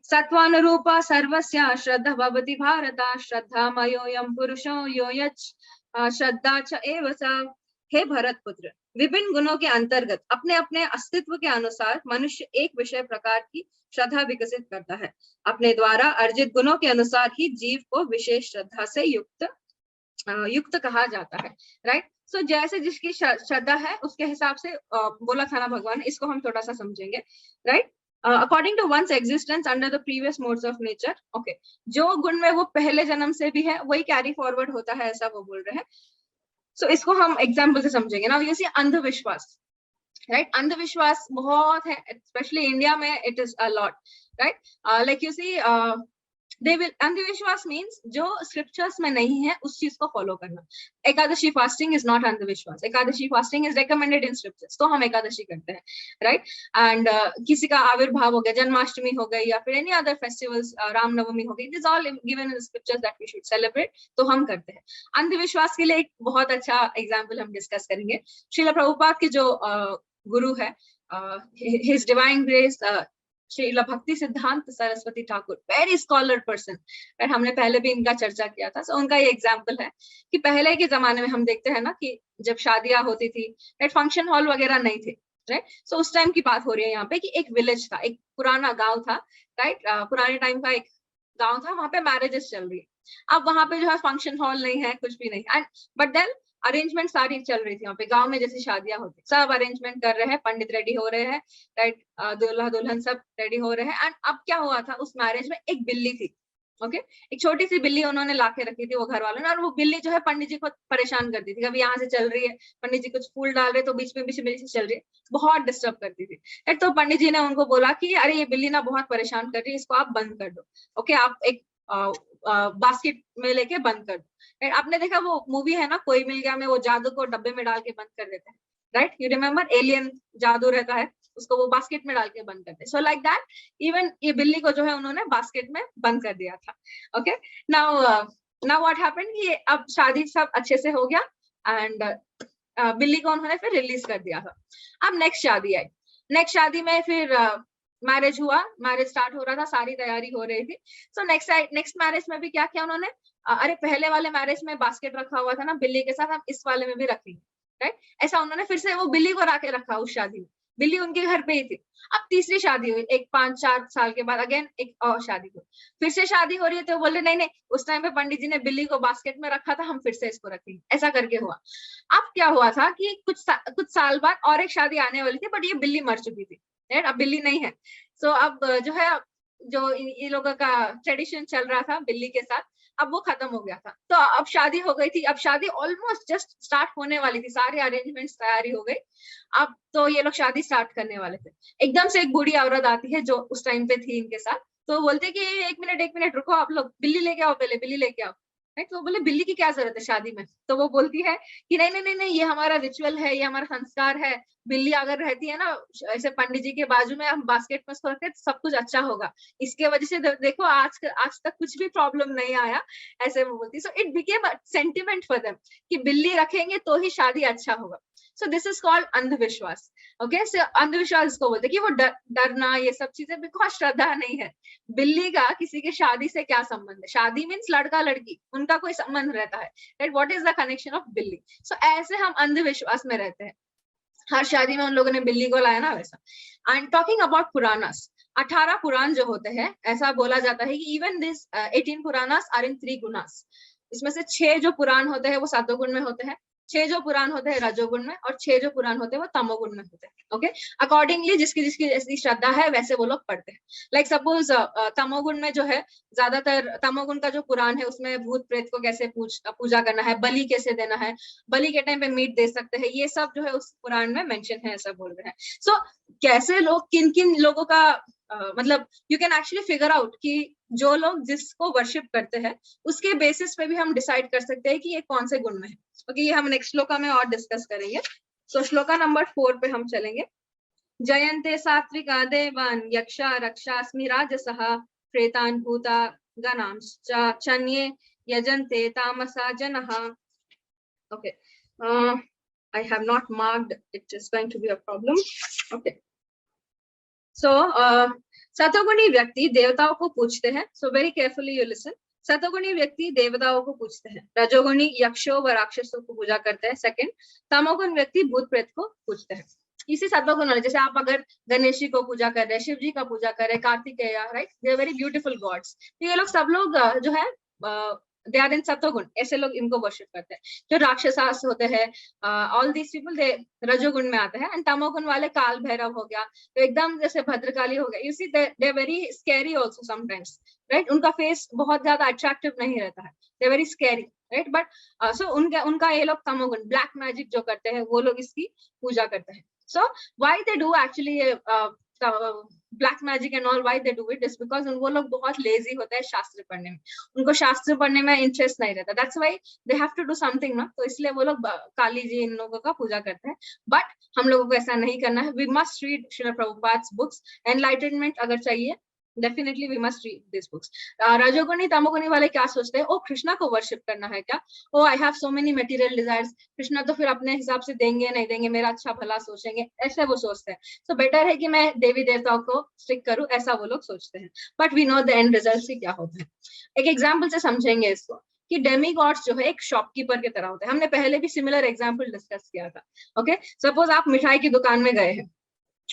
सत्वानुरूपा सर्वस्य श्रद्धा भवति भारत, श्रद्धा मयोयम पुरुषो यो यच् श्रद्धा च एव सा। हे भरत पुत्र, विभिन्न गुणों के अंतर्गत अपने अपने अस्तित्व के अनुसार मनुष्य एक विषय प्रकार की श्रद्धा विकसित करता है। अपने द्वारा अर्जित गुणों के अनुसार ही जीव को विशेष श्रद्धा से युक्त कहा जाता है, राइट। सो जैसे जिसकी श्रद्धा है उसके हिसाब से बोला था ना भगवान। इसको हम थोड़ा सा समझेंगे, right. According to one's existence under the previous modes of nature, okay, जो गुण में वो पहले जन्म से भी है वही कैरी फॉरवर्ड होता है, ऐसा वो बोल रहे हैं। सो इसको हम एग्जाम्पल से समझेंगे ना। ये अंधविश्वास, राइट। अंधविश्वास बहुत है, स्पेशली इंडिया में it is a lot, right. Like you see अंधविश्वास मीन्स जो स्क्रिप्चर्स में नहीं है उस चीज को फॉलो करना। एकादशी फास्टिंग इज नॉट अंधविश्वास, Ekadashi fasting is recommended in scriptures, तो हम एकादशी करते हैं, राइट। एंड किसी का आविर्भाव हो गया, जन्माष्टमी हो गई, या फिर एनी अदर फेस्टिवल्स, रामनवमी हो गई, this all given in scriptures that we should celebrate, तो हम करते हैं। अंधविश्वास के लिए एक बहुत अच्छा एग्जाम्पल हम डिस्कस करेंगे। श्रील प्रभुपाद के जो गुरु है, हिज डिवाइन ग्रेस श्रील भक्ति सिद्धांत Saraswati Thakur, very scholar person, हमने पहले भी इनका चर्चा किया था। सो उनका ये एग्जाम्पल है कि पहले के जमाने में हम देखते हैं ना कि जब शादियां होती थी, राइट, फंक्शन हॉल वगैरह नहीं थे, राइट। सो उस टाइम की बात हो रही है यहाँ पे कि एक विलेज था, एक पुराना गांव था, राइट। पुराने टाइम का एक गांव था, वहां पे मैरिजेस चल रही है। अब वहां पे जो है फंक्शन हॉल नहीं है, कुछ भी नहीं, एंड बट देन अरेंजमेंट सारी चल रही थी वहाँ पे। गांव में जैसे शादियां होती, सब अरेंजमेंट कर रहे हैं, पंडित रेडी हो रहे हैं, राइट, दूल्हा दुल्हन सब रेडी हो रहे हैं। एंड अब क्या हुआ था, उस मैरिज में एक बिल्ली थी, ओके, एक छोटी सी बिल्ली उन्होंने लाके रखी थी वो घर वालों ने, और वो बिल्ली जो है पंडित जी को परेशान करती थी। कभी यहाँ से चल रही है, पंडित जी कुछ फूल डाल रहे तो बीच में बिल्ली से चल रही है, बहुत डिस्टर्ब करती थी। तो पंडित जी ने उनको बोला कि अरे ये बिल्ली ना बहुत परेशान कर रही है, इसको आप बंद कर दो, ओके, आप एक बास्केट में लेके बंद कर दो। आपने देखा वो मूवी है ना कोई मिल गया में, वो जादू को डब्बे में डाल के बंद कर देते हैं, राइट, यू रिमेम्बर, एलियन जादू रहता है, उसको वो बास्केट में डाल के बंद करते हैं। सो लाइक दैट इवन ये बिल्ली को जो है उन्होंने बास्केट में बंद कर दिया था, ओके। नाउ व्हाट हैपेंड कि अब शादी सब अच्छे से हो गया एंड बिल्ली को उन्होंने फिर रिलीज कर दिया था। अब नेक्स्ट शादी आई, नेक्स्ट शादी में फिर मैरिज हुआ, मैरिज स्टार्ट हो रहा था, सारी तैयारी हो रही थी। सो नेक्स्ट मैरिज में भी क्या किया उन्होंने, अरे पहले वाले मैरिज में बास्केट रखा हुआ था ना बिल्ली के साथ, हम इस वाले में भी रखेंगे, राइट। ऐसा उन्होंने फिर से वो बिल्ली को लाके रखा उस शादी में, बिल्ली उनके घर पे ही थी। अब तीसरी शादी हुई, एक 5-4 साल के बाद अगेन एक और शादी हुई, फिर से शादी हो रही है, तो बोल रहे नहीं नहीं, उस टाइम पे पंडित जी ने बिल्ली को बास्केट में रखा था, हम फिर से इसको रखेंगे, ऐसा करके हुआ। अब क्या हुआ था कि कुछ साल बाद और एक शादी आने वाली थी, बट ये बिल्ली मर चुकी थी, राइट, अब बिल्ली नहीं है। सो अब जो है, जो ये लोगों का ट्रेडिशन चल रहा था बिल्ली के साथ, अब वो खत्म हो गया था। तो अब शादी हो गई थी, अब शादी ऑलमोस्ट जस्ट स्टार्ट होने वाली थी, सारे अरेंजमेंट्स तैयारी हो गई। अब तो ये लोग शादी स्टार्ट करने वाले थे, एकदम से एक बूढ़ी औरत आती है जो उस टाइम पे थी इनके साथ, तो बोलते कि एक मिनट रुको, आप लोग बिल्ली लेके आओ, पहले बिल्ली लेके आओ, राइट। तो बोले बिल्ली की क्या जरूरत है शादी में, तो वो बोलती है कि नहीं, ये हमारा रिचुअल है, ये हमारा संस्कार है, बिल्ली अगर रहती है ना ऐसे पंडित जी के बाजू में, हम बास्केट में उसको रखते हैं तो सब कुछ अच्छा होगा, इसके वजह से देखो आज तक कुछ भी प्रॉब्लम नहीं आया, ऐसे वो बोलती। So it became a sentiment for them कि बिल्ली रखेंगे तो ही शादी अच्छा होगा। सो दिस इज कॉल्ड अंधविश्वास, ओके। सो अंधविश्वास इसको बोलते हैं कि वो डरना, ये सब चीजें, बिकॉज श्रद्धा नहीं है। बिल्ली का किसी के शादी से क्या संबंध है, शादी मीन्स लड़का लड़की, उनका कोई संबंध रहता है, right, what is the connection of बिल्ली। सो ऐसे हम अंधविश्वास में रहते हैं, हर शादी में उन लोगों ने बिल्ली को लाया ना, वैसा। एंड टॉकिंग अबाउट पुराणास, 18 पुराण जो होते हैं, ऐसा बोला जाता है कि even this 18 Puranas are in 3 gunas. इसमें से 6 जो पुराण होते हैं वो सातों गुण में होते हैं, 6 जो पुराण होते हैं रजोगुण में और 6 जो पुराण होते हैं वो तमोगुण में होते हैं। ओके, अकॉर्डिंगली जिसकी जिसकी जैसी श्रद्धा है वैसे वो लोग पढ़ते हैं। लाइक सपोज तमोगुण में जो है ज्यादातर तमोगुण का जो पुराण है उसमें भूत प्रेत को कैसे पूजा करना है, बलि कैसे देना है, बलि के टाइम पे मीट दे सकते हैं, ये सब जो है उस पुराण में मेंशन है, ऐसा बोल रहे हैं। सो कैसे लोग किन किन लोगों का मतलब you can actually figure out कि जो लोग जिसको वर्शिप करते हैं उसके बेसिस पे भी हम डिसाइड कर सकते हैं कि ये कौन से गुण में है। ओके, ये हम नेक्स्ट श्लोका में और डिस्कस करेंगे। सो श्लोका नंबर 4 पे हम चलेंगे। जयन्ते सात्विका देवान यक्षा रक्षास्मि राजसः प्रेतान भूता गणांश्च चन्ये यजन्ते तामसा जनः। Okay, I have not marked, it is going to be a problem. Okay, so सतोगुणी व्यक्ति देवताओं को पूजते हैं। So very carefully you listen. सतोगुणी व्यक्ति देवताओं को पूजते हैं, रजोगुणी यक्षों व राक्षसों को पूजा करते हैं। सेकंड, तमोगुण व्यक्ति भूत प्रेत को पूजते हैं। इसी सतोगुण वाले, जैसे आप अगर गणेश जी को पूजा कर रहे हैं, शिव जी का पूजा कर रहे हैं, Kartikeya, right, they are very beautiful gods. तो ये लोग सब लोग जो है दे आर इन सतोगुण, ऐसे लोग इनको वर्शिप करते हैं। जो राक्षसास होते हैं, ऑल दीस पीपल दे रजोगुण में आते हैं। एंड तमोगुण वाले काल भैरव हो गया, तो एकदम जैसे भद्रकाली हो गया, you see they very scary also sometimes, right. उनका फेस बहुत ज्यादा अट्रैक्टिव नहीं रहता है, they very scary, right. But so उनका ये लोग तमोगुण, ब्लैक मैजिक जो करते हैं वो लोग इसकी पूजा करते हैं। So why they do actually black magic and all, why they do it is because वो लोग बहुत लेजी होते हैं शास्त्र पढ़ने में, उनको शास्त्र पढ़ने में इंटरेस्ट नहीं रहता, that's why they have to do something ना। तो इसलिए वो लोग काली जी इन लोगों का पूजा करते हैं। बट हम लोगों को ऐसा नहीं करना है। We must read Srila Prabhupada's books, enlightenment अगर चाहिए definitely we must read this books. रजोगुणी तमोगुणी वाले क्या सोचते हैं, ओ कृष्णा को वर्शिप करना है क्या, oh I have so many material desires, Krishna तो फिर अपने हिसाब से देंगे नहीं देंगे, मेरा अच्छा भला सोचेंगे, ऐसे वो सोचते हैं। सो बेटर है कि मैं देवी देवताओं को स्टिक करूं, ऐसा वो लोग सोचते हैं। But we know the end result से क्या होता है। एक एग्जाम्पल से समझेंगे इसको कि डेमीगॉड्स जो है एक शॉपकीपर की तरह होते हैं। हमने पहले भी सिमिलर एग्जाम्पल डिस्कस किया था। ओके, सपोज आप मिठाई की दुकान में गए हैं,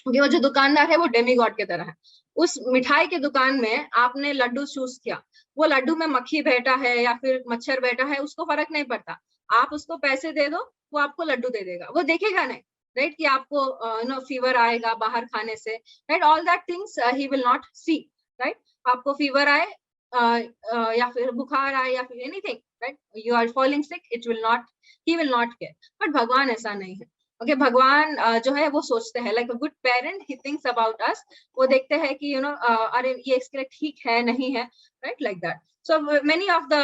वो जो दुकानदार है वो डेमीगॉड की तरह है। उस मिठाई के दुकान में आपने लड्डू चूज किया, वो लड्डू में मक्खी बैठा है या फिर मच्छर बैठा है उसको फर्क नहीं पड़ता, आप उसको पैसे दे दो वो आपको लड्डू दे देगा, वो देखेगा नहीं, राइट, कि आपको फीवर आएगा बाहर खाने से, right, all that things he will not see, right. आपको फीवर आए या फिर बुखार आए या फिर anything, right, you are falling sick, it will not, he will not care. But भगवान ऐसा नहीं है। ओके, भगवान जो है वो सोचते हैं, like a good parent he thinks about us, वो देखते हैं कि अरे ये इसके लिए ठीक है नहीं है, right, like that. So many of the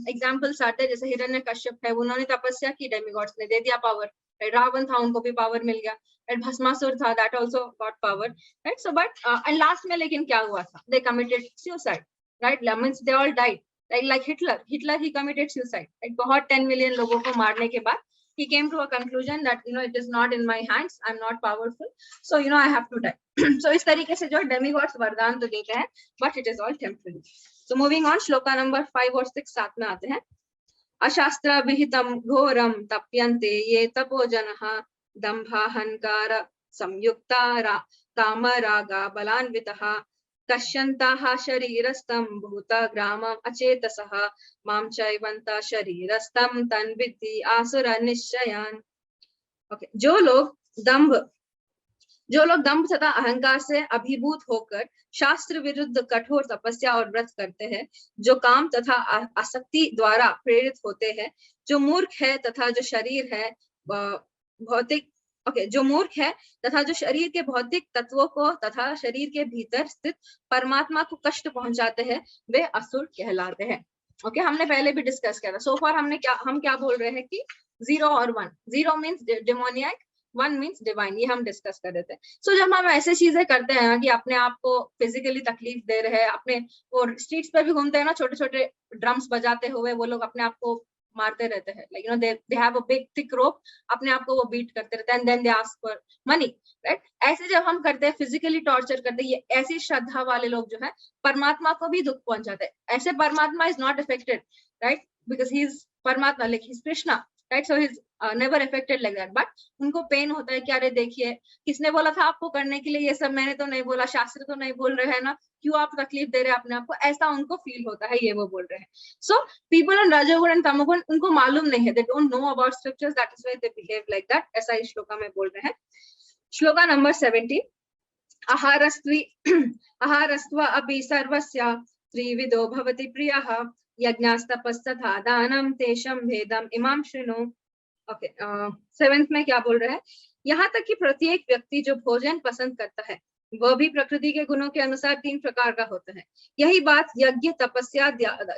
examples आते हैं, जैसे हिरण्यकश्यप है, उन्होंने तपस्या की, डेमीगॉड्स ने दे दिया पावर, राइट। रावण था, उनको भी पावर मिल गया, राइट। भस्मासुर था, that also got power, right. So but and last में लेकिन क्या हुआ था, दे committed suicide, right, means they all died, like Hitler he committed suicide, right. बहुत 10 मिलियन लोगों को मारने के बाद he came to a conclusion that it is not in my hands, I'm not powerful, so I have to die. So इस तरीके से जो डेमीगॉड्स वरदान तो देते हैं, but it is all temporary. So moving on, shloka number 5 और 6 साथ में आते हैं। अशास्त्र विहितम घोरम तप्यन्ते ये तपोजनः दम्भाहंकार संयुक्ता कामरागा बलान्वितः कश्यन्ताः शरीरस्थं भूतग्रामम् अचेतसः मां चैवन्त शरीरस्थं तन्विद्धि आसुर निश्चयान्। ओके, जो लोग दंभ तथा अहंकार से अभिभूत होकर शास्त्र विरुद्ध कठोर तपस्या और व्रत करते हैं, जो काम तथा आसक्ति द्वारा प्रेरित होते हैं, जो मूर्ख है तथा जो शरीर है भौतिक जो मूर्ख है तथा जो शरीर के भौतिक तत्वों को तथा शरीर के भीतर स्थित परमात्मा को कष्ट पहुंचाते हैं, वे असुर कहलाते हैं। ओके, हमने पहले भी डिस्कस किया था। सो फार हम क्या बोल रहे हैं कि 0 और 1, 0 मीन्स डेमोनियक, 1 मीन्स डिवाइन, ये हम डिस्कस कर रहे थे। सो जब हम ऐसे चीजें करते हैं ना कि अपने आप को फिजिकली तकलीफ दे रहे हैं, अपने और स्ट्रीट्स पे भी घूमते हैं ना, छोटे छोटे ड्रम्स बजाते हुए वो लोग अपने आप को मारते रहते हैं, like they have a big thick rope, अपने आप को वो बीट करते रहते हैं, and then they ask for money, right. ऐसे जब हम करते हैं, फिजिकली टॉर्चर करते हैं, ये ऐसी श्रद्धा वाले लोग जो है परमात्मा को भी दुख पहुंचाते हैं। ऐसे परमात्मा is not affected, right, because he is परमात्मा, like he is Krishna, right. So he is never affected like that. But उनको पेन होता है कि अरे देखिए किसने बोला था आपको करने के लिए ये सब, मैंने तो नहीं बोला, शास्त्र तो नहीं बोल रहे हैं ना, क्यों आप तकलीफ दे रहे हैं अपने आप को, ऐसा उनको फील होता है, ये वो बोल रहे हैं. सो पीपल इन रजोगुण एंड तमोगुण उनको मालूम नहीं है, they don't know about scriptures, that is why they behave like that. ऐसा इस श्लोका में बोल रहे हैं. श्लोका नंबर 17. आहारस्त्व अपि सर्वस्य त्रिविधो भवति प्रियः यज्ञास्तपस्तथा दानं तेषां भेदम् इमां शृणु. ओके, 7th में क्या बोल रहे हैं, यहाँ तक कि प्रत्येक व्यक्ति जो भोजन पसंद करता है वह भी प्रकृति के गुणों के अनुसार 3 प्रकार का होता है. यही बात यज्ञ, तपस्या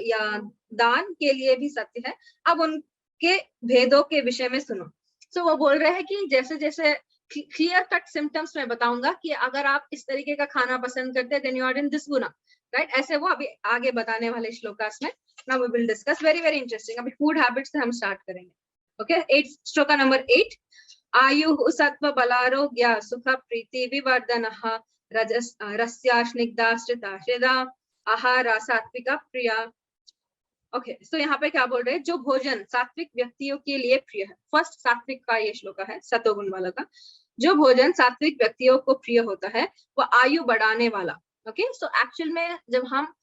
या दान के लिए भी सत्य है. अब उनके भेदों के विषय में सुनो. सो वो बोल रहे हैं कि जैसे जैसे क्लियर कट सिम्टम्स मैं बताऊंगा कि अगर आप इस तरीके का खाना पसंद करते हैं then you are in this guna, right. ऐसे वो अभी आगे बताने वाले श्लोकास में. Now we will discuss. Very very interesting. अभी फूड हैबिट्स से हम स्टार्ट करेंगे. ओके, 8 श्लोका नंबर 8. आयु सत्व बलारोग्य सुख प्रीति विवर्धनः रस्या स्निग्धा श्रिता श्रेदा आहारा सात्विका प्रिया. ओके, सो यहाँ पे क्या बोल रहे हैं, जो भोजन सात्विक व्यक्तियों के लिए प्रिय है. फर्स्ट सात्विक का ये श्लोका है, सतोगुण वाला का. जो भोजन सात्विक व्यक्तियों को प्रिय होता है वो आयु बढ़ाने वाला. ओके, सो एक्चुअल में जब हम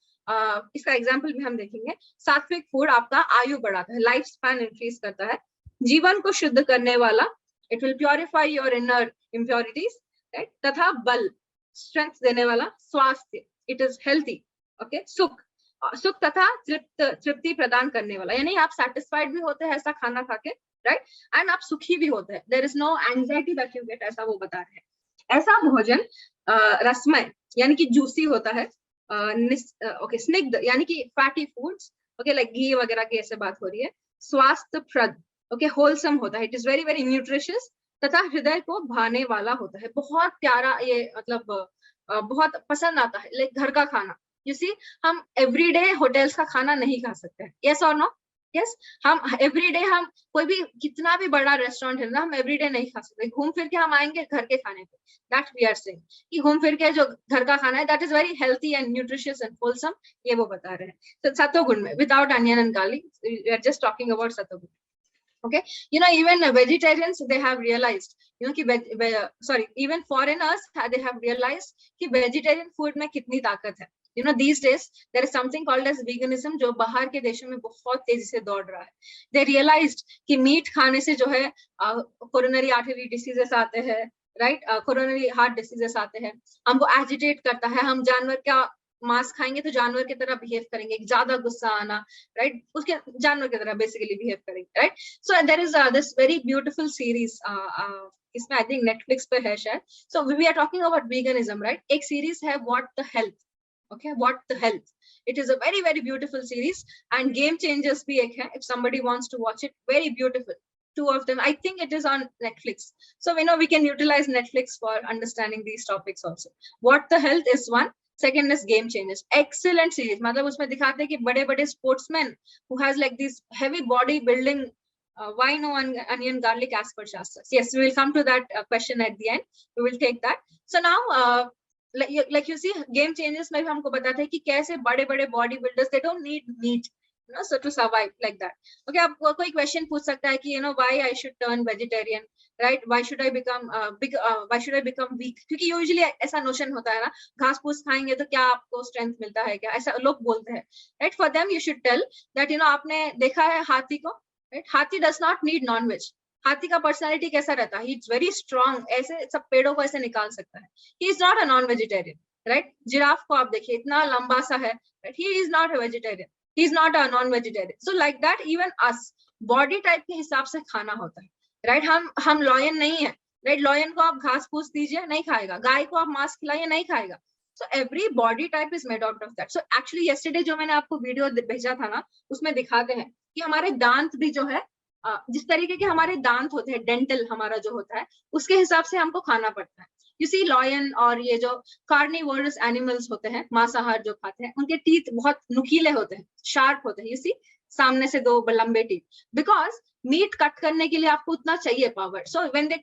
इसका एग्जाम्पल भी हम देखेंगे, सात्विक फूड आपका आयु बढ़ाता है, लाइफ स्पैन इंक्रीज करता है, जीवन को शुद्ध करने वाला, it will purify your inner impurities, right, तथा बल स्ट्रेंथ देने वाला, स्वास्थ्य, इट इज हेल्थी. ओके, सुख तथा तृप्ति प्रदान करने वाला, यानी आप सेटिस्फाइड भी होते हैं ऐसा खाना खा के, राइट, एंड आप सुखी भी होते हैं, there is no anxiety that you get, ऐसा वो बता रहे हैं. ऐसा भोजन रसमय यानी कि जूसी होता है, ओके, स्निग्ध यानी कि फैटी फूड्स, ओके, लाइक घी वगैरह की ऐसे बात हो रही है, स्वास्थ्यप्रद, ओके, होलसम होता है, it is very very nutritious, तथा हृदय को भाने वाला होता है. बहुत प्यारा ये, मतलब बहुत पसंद आता है, लाइक घर का खाना. यू सी, हम एवरीडे होटल्स का खाना नहीं खा सकते हैं, यस और नो? यस, हम एवरीडे, हम कोई भी कितना भी बड़ा रेस्टोरेंट है ना, हम एवरीडे नहीं खा सकते. घूम फिर के हम आएंगे घर के खाने पे, दैट वी आर सेइंग कि घूम फिर के जो घर का खाना है that is very healthy and nutritious and wholesome, ये वो बता रहे हैं. तो सतोगुण में without onion and garlic, we are just talking about सतोगुण. Okay, you know, even vegetarians, they have realized, you know, कि even foreigners, they have realized कि vegetarian food में कितनी ताकत है. You know, these days there is something called as veganism, जो बाहर के देशों में बहुत तेजी से दौड़ रहा है. They realized कि मीट खाने से जो है coronary artery diseases आते हैं, right, coronary heart diseases आते हैं, हमको agitate करता है, हम जानवर का मांस खाएंगे तो जानवर की तरह बिहेव करेंगे, ज्यादा गुस्सा आना, राइट, उसके जानवर की तरह बेसिकली बिहेव करेंगे, right. So there is this very beautiful series, इसमें आई थिंक नेटफ्लिक्स पे है शायद. So we are talking about veganism, right. एक सीरीज है what the health. Okay, what the health, it is a very very beautiful series, and game changers भी एक है, if somebody wants to watch it, very beautiful, 2 of them, I think it is on Netflix. So we know we can utilize Netflix for understanding these topics also. What the health is one, second is game changers, excellent series. मतलब उसमें दिखाते हैं कि बड़े बड़े sportsmen who has like this heavy body building, why no onion garlic as per shastras. Yes, we will come to that question at the end, we will take that. So now like you see, game changers में भी हमको बताते हैं कि कैसे बड़े बड़े body builders, they don't need meat, you know, so to survive like that. Okay, आप कोई question पूछ सकता है कि you know why I should turn vegetarian, right, why should I become why should I become weak, क्योंकि usually ऐसा notion होता है ना, घास फूस खाएंगे तो क्या आपको strength मिलता है क्या, ऐसा लोग बोलते हैं, right. For them you should tell that you know, आपने देखा है हाथी को, right, हाथी does not need non-veg. हाथी का पर्सनालिटी कैसा रहता है, he is very strong, ऐसे सब पेड़ों को ऐसे निकाल सकता है, he is not a non-vegetarian, right. Giraffe को आप देखिए, इतना लंबा सा है, right, he is not a vegetarian, he is not a non-vegetarian. So like that even us, body type के हिसाब से खाना होता है, राइट. हम लॉयन नहीं है, राइट. लॉयन को आप घास फूस दीजिए नहीं खाएगा, गाय को आप मांस खिलाइए नहीं खाएगा. So every body type is made out of that. So actually yesterday जो मैंने आपको वीडियो भेजा था ना, उसमें दिखाते हैं कि हमारे दांत भी जो है, जिस तरीके के हमारे दांत होते हैं, डेंटल हमारा जो होता है, उसके हिसाब से हमको खाना पड़ता है. यू सी, लॉयन और ये जो कार्निवोरस एनिमल्स होते हैं, मांसाहार जो खाते हैं, उनके टीथ बहुत नुकीले होते हैं, शार्प होते हैं. यू सी, सामने से 2 लंबे टीथ, बिकॉज मीट कट करने के लिए आपको उतना चाहिए power. So when they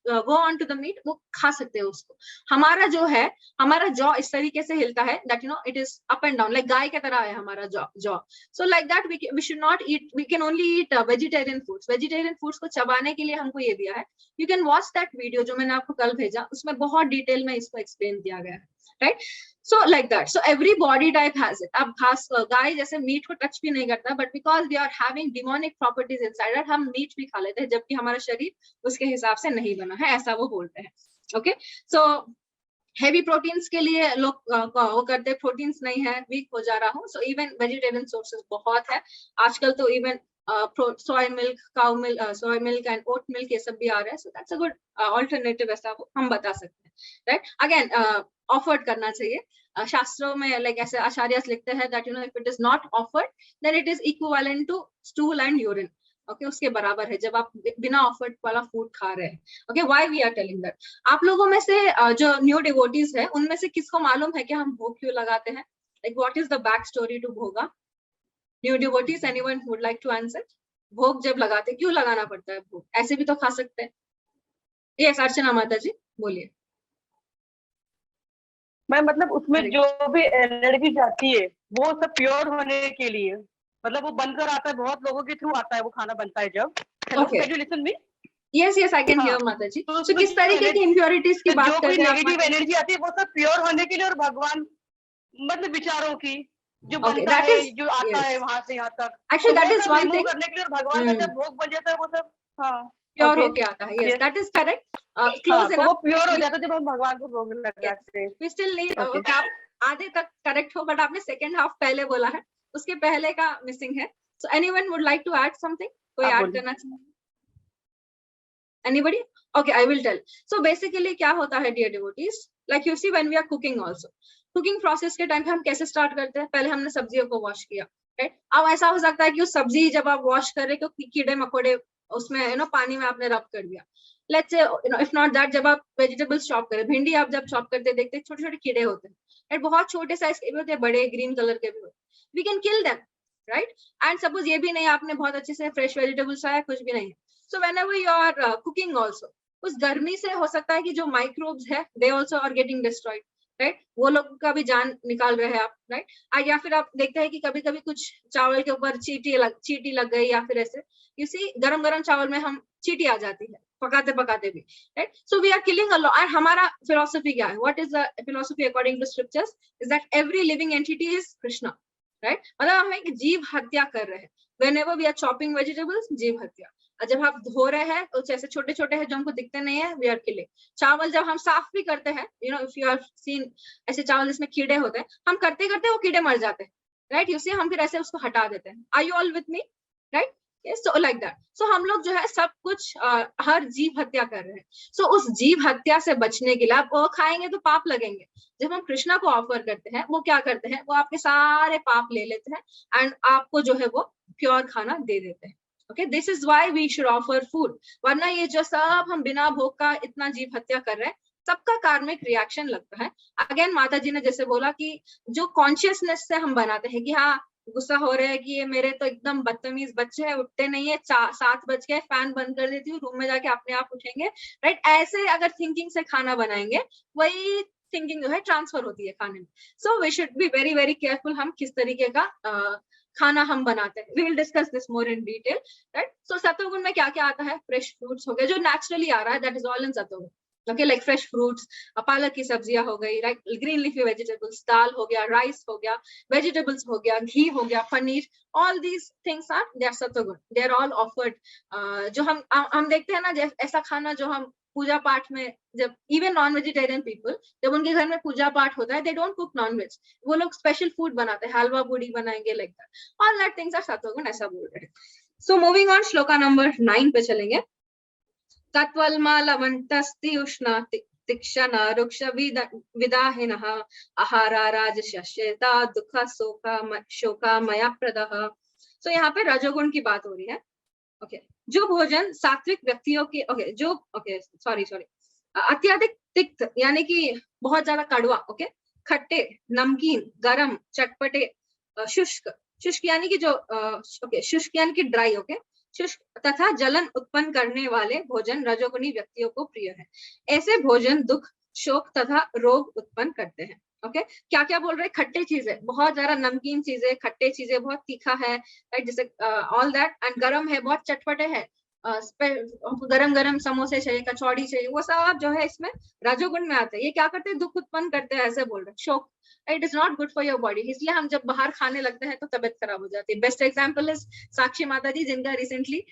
go on to the meat, वो खा सकते हैं उसको। हमारा जो है, हमारा जॉ इस तरीके से हिलता है that it is up and down, like गाय की तरह है हमारा jaw. So like that we should not eat, we can only eat vegetarian foods. Vegetarian foods को चबाने के लिए हमको ये दिया है। You can watch that video जो मैंने आपको कल भेजा, उसमें बहुत डिटेल में इसको एक्सप्लेन किया गया है, right. So like that, so every body type has it. अब खास गाय जैसे मीट को टच भी नहीं करता, but because we are having demonic properties inside it, हम मीट भी खा लेते हैं, जबकि हमारा शरीर उसके हिसाब से नहीं बना है, ऐसा वो बोलते हैं। ओके, सो हेवी प्रोटीन्स के लिए लोग वो करते हैं, प्रोटीन्स नहीं है, वीक हो जा रहा हूँ। सो इवन वेजिटेरियन सोर्सेज बहुत है आजकल, तो even soy milk, cow milk, soy milk and oat milk, ये सब भी आ रहा है। So that's a good alternative, ऐसा हम बता सकते हैं, right? Again, offered करना चाहिए। शास्त्रों में like ऐसे आचार्यस लिखते हैं that if it is not offered, then it is equivalent to stool and urine. Okay, उसके बराबर है जब आप बिना ऑफर्ड वाला फूड खा रहे हैं। Okay, why we are telling that? आप लोगों में से जो न्यू डिवोटीज है, उनमें से किसको मालूम है कि हम भोग क्यों लगाते हैं? Like what is the back story to bhoga? New devotees, anyone would like to answer? भोग जब लगाते, क्यों लगाना पड़ता है भोग? ऐसे भी तो खा सकते हैं। यस, अर्चना माता जी बोलिए। मैं मतलब उसमें जो भी एनर्जी जाती है वो सब प्योर होने के लिए, मतलब वो बनकर आता है, बहुत लोगों के थ्रू आता है, वो खाना बनता है जब। Hello, can you listen me? Yes yes, I can hear माता जी। तो किस तरीके की इम्प्योरिटीज की बात कर रहे हैं? नेगेटिव एनर्जी आती है वो सब प्योर होने के लिए, और भगवान मतलब विचारों की जो बनता है, जो आता है वहां से यहाँ तक, actually that is one thing करने के लिए, और भगवान का जब भोग बन जाता है वो सब प्योर होके आता है। Yes, that is correct. Close enough, वो प्योर हो जाता है जब हम भगवान को भोग लगाते हैं। वी स्टिल नीड, आप आधे तक करेक्ट हो, बट आपने सेकंड हाफ पहले बोला है, उसके पहले का मिसिंग है। So anyone would like to add something? कोई ऐड करना चाहिए? Anybody? Okay, I will tell. So basically क्या होता है dear devotees, like you see when we are cooking also, cooking process के टाइम पे हम कैसे स्टार्ट करते हैं? पहले हमने सब्जियों को वॉश किया, राइट? अब ऐसा हो सकता है कि उस सब्जी जब आप वॉश कर रहे हो, कीड़े मकोड़े उसमें पानी में आपने रब कर दिया। Let's say if not that, जब आप वेजिटेबल्स चॉप करें, भिंडी आप जब चॉप करते देखते हैं छोटे छोटे कीड़े होते हैं, राइट? बहुत छोटे साइज के भी होते हैं, बड़े ग्रीन कलर के भी होते हैं। We can kill them, right? And suppose ये भी नहीं, आपने बहुत अच्छे से फ्रेश वेजिटेबल्स आया, कुछ भी नहीं है। So whenever you are cooking also, उस गर्मी से हो सकता है कि जो माइक्रोब्स है they also are getting destroyed, right? वो लोग का भी जान निकाल रहे हैं आप, right? या फिर आप देखते हैं कि कभी कभी कुछ चावल के ऊपर चींटी लग गई, या फिर ऐसे you see गरम चावल में हम चींटी आ जाती है पकाते पकाते भी, right? So we are killing a lot. और हमारा philosophy क्या है? What is the philosophy according to scriptures? Is that every living entity is Krishna, right? मतलब हम एक जीव हत्या कर रहे हैं। Whenever we are chopping vegetables, जीव हत्या। जब आप धो रहे हैं तो जैसे छोटे छोटे हैं जो हमको दिखते नहीं है, वी आर किलिंग। चावल जब हम साफ भी करते हैं, इफ यू हैव सीन ऐसे चावल जिसमें कीड़े होते हैं, हम करते करते वो कीड़े मर जाते हैं, राइट? यू सी, हम फिर ऐसे उसको हटा देते हैं। Are you all with me, right? So like that. So हम लोग जो है सब कुछ हर जीव हत्या कर रहे हैं। सो उस जीव हत्या से बचने के लिए, आप वो खाएंगे तो पाप लगेंगे। जब हम कृष्णा को ऑफर करते हैं, वो क्या करते हैं? वो आपके सारे पाप ले लेते हैं एंड आपको जो है वो प्योर खाना दे देते हैं। Okay, this is why we should offer food. वरना ये जो सब हम बिना भोग का इतना जीव हत्या कर रहे हैं, सबका कार्मिक रिएक्शन लगता है। अगेन माता जी ने जैसे बोला कि जो कॉन्शियसनेस से हम बनाते हैं कि हाँ गुस्सा हो रहे हैं कि ये मेरे तो एकदम बदतमीज बच्चे हैं, उठते नहीं है, 7 बज गए, फैन बंद कर देती हूँ, रूम में जाके अपने आप उठेंगे, राइट? ऐसे अगर थिंकिंग से खाना बनाएंगे, वही थिंकिंग जो है ट्रांसफर होती है खाने में। So we should be very very careful हम किस तरीके का खाना हम बनाते हैं। We will discuss this more in detail, right? So सत्वगुण में क्या क्या आता है? फ्रेश फ्रूट्स हो गए, जो नेचुरली आ रहा है, दैट इज ऑल इन सत्वगुण। ओके, लाइक फ्रेश फ्रूट्स, पालक की सब्जियां हो गई, राइट? ग्रीन लीफी वेजिटेबल्स, दाल हो गया, राइस हो गया, वेजिटेबल्स हो गया, घी हो गया, पनीर, all these things are they are sattvaguna, they are all offered. जो हम देखते हैं ना, ऐसा खाना जो हम पूजा पाठ में, जब इवन नॉन वेजिटेरियन पीपल जब उनके घर में पूजा पाठ होता है, they don't cook non veg, वो लोग स्पेशल फूड बनाते हैं, हलवा पूड़ी बनाएंगे, like that. All that things are sattvaguna, ऐसा बोल रहे हैं। सो मूविंग ऑन, श्लोका नंबर 9 पे चलेंगे। तत्वल्मा लवंतस्ति उष्णा तीक्ष्ण रुक्ष विदाहिनः आहारा राजशस्येता दुःख शोका मया प्रदः। सो यहाँ पे रजोगुण की बात हो रही है। ओके, जो भोजन सात्विक व्यक्तियों के सॉरी अत्यधिक तिक्त यानी कि बहुत ज्यादा कड़वा, ओके, खट्टे, नमकीन, गरम, चटपटे, शुष्क यानी कि जो शुष्क यानी कि ड्राई, ओके, शुष्क तथा जलन उत्पन्न करने वाले भोजन रजोगुणी व्यक्तियों को प्रिय है। ऐसे भोजन दुख, शोक तथा रोग उत्पन्न करते हैं। ओके क्या क्या बोल रहे हैं? खट्टे चीजें, बहुत ज्यादा नमकीन चीजें, खट्टे चीजें, बहुत तीखा है, राइट, जैसे ऑल दैट, एंड गरम है, बहुत चटपटे है, गरम गरम समोसे चाहिए, कचौड़ी चाहिए, वो सब जो है इसमें रजोगुण में आते हैं। ये क्या करते हैं? दुख उत्पन्न करते हैं, ऐसे बोल रहे हैं। शोक, it is not good for your body, इसलिए हम जब बाहर खाने लगते हैं तो तबियत खराब हो जाती है। बेस्ट एग्जाम्पल इज साक्षी माता जी, जिनका रिसेंटली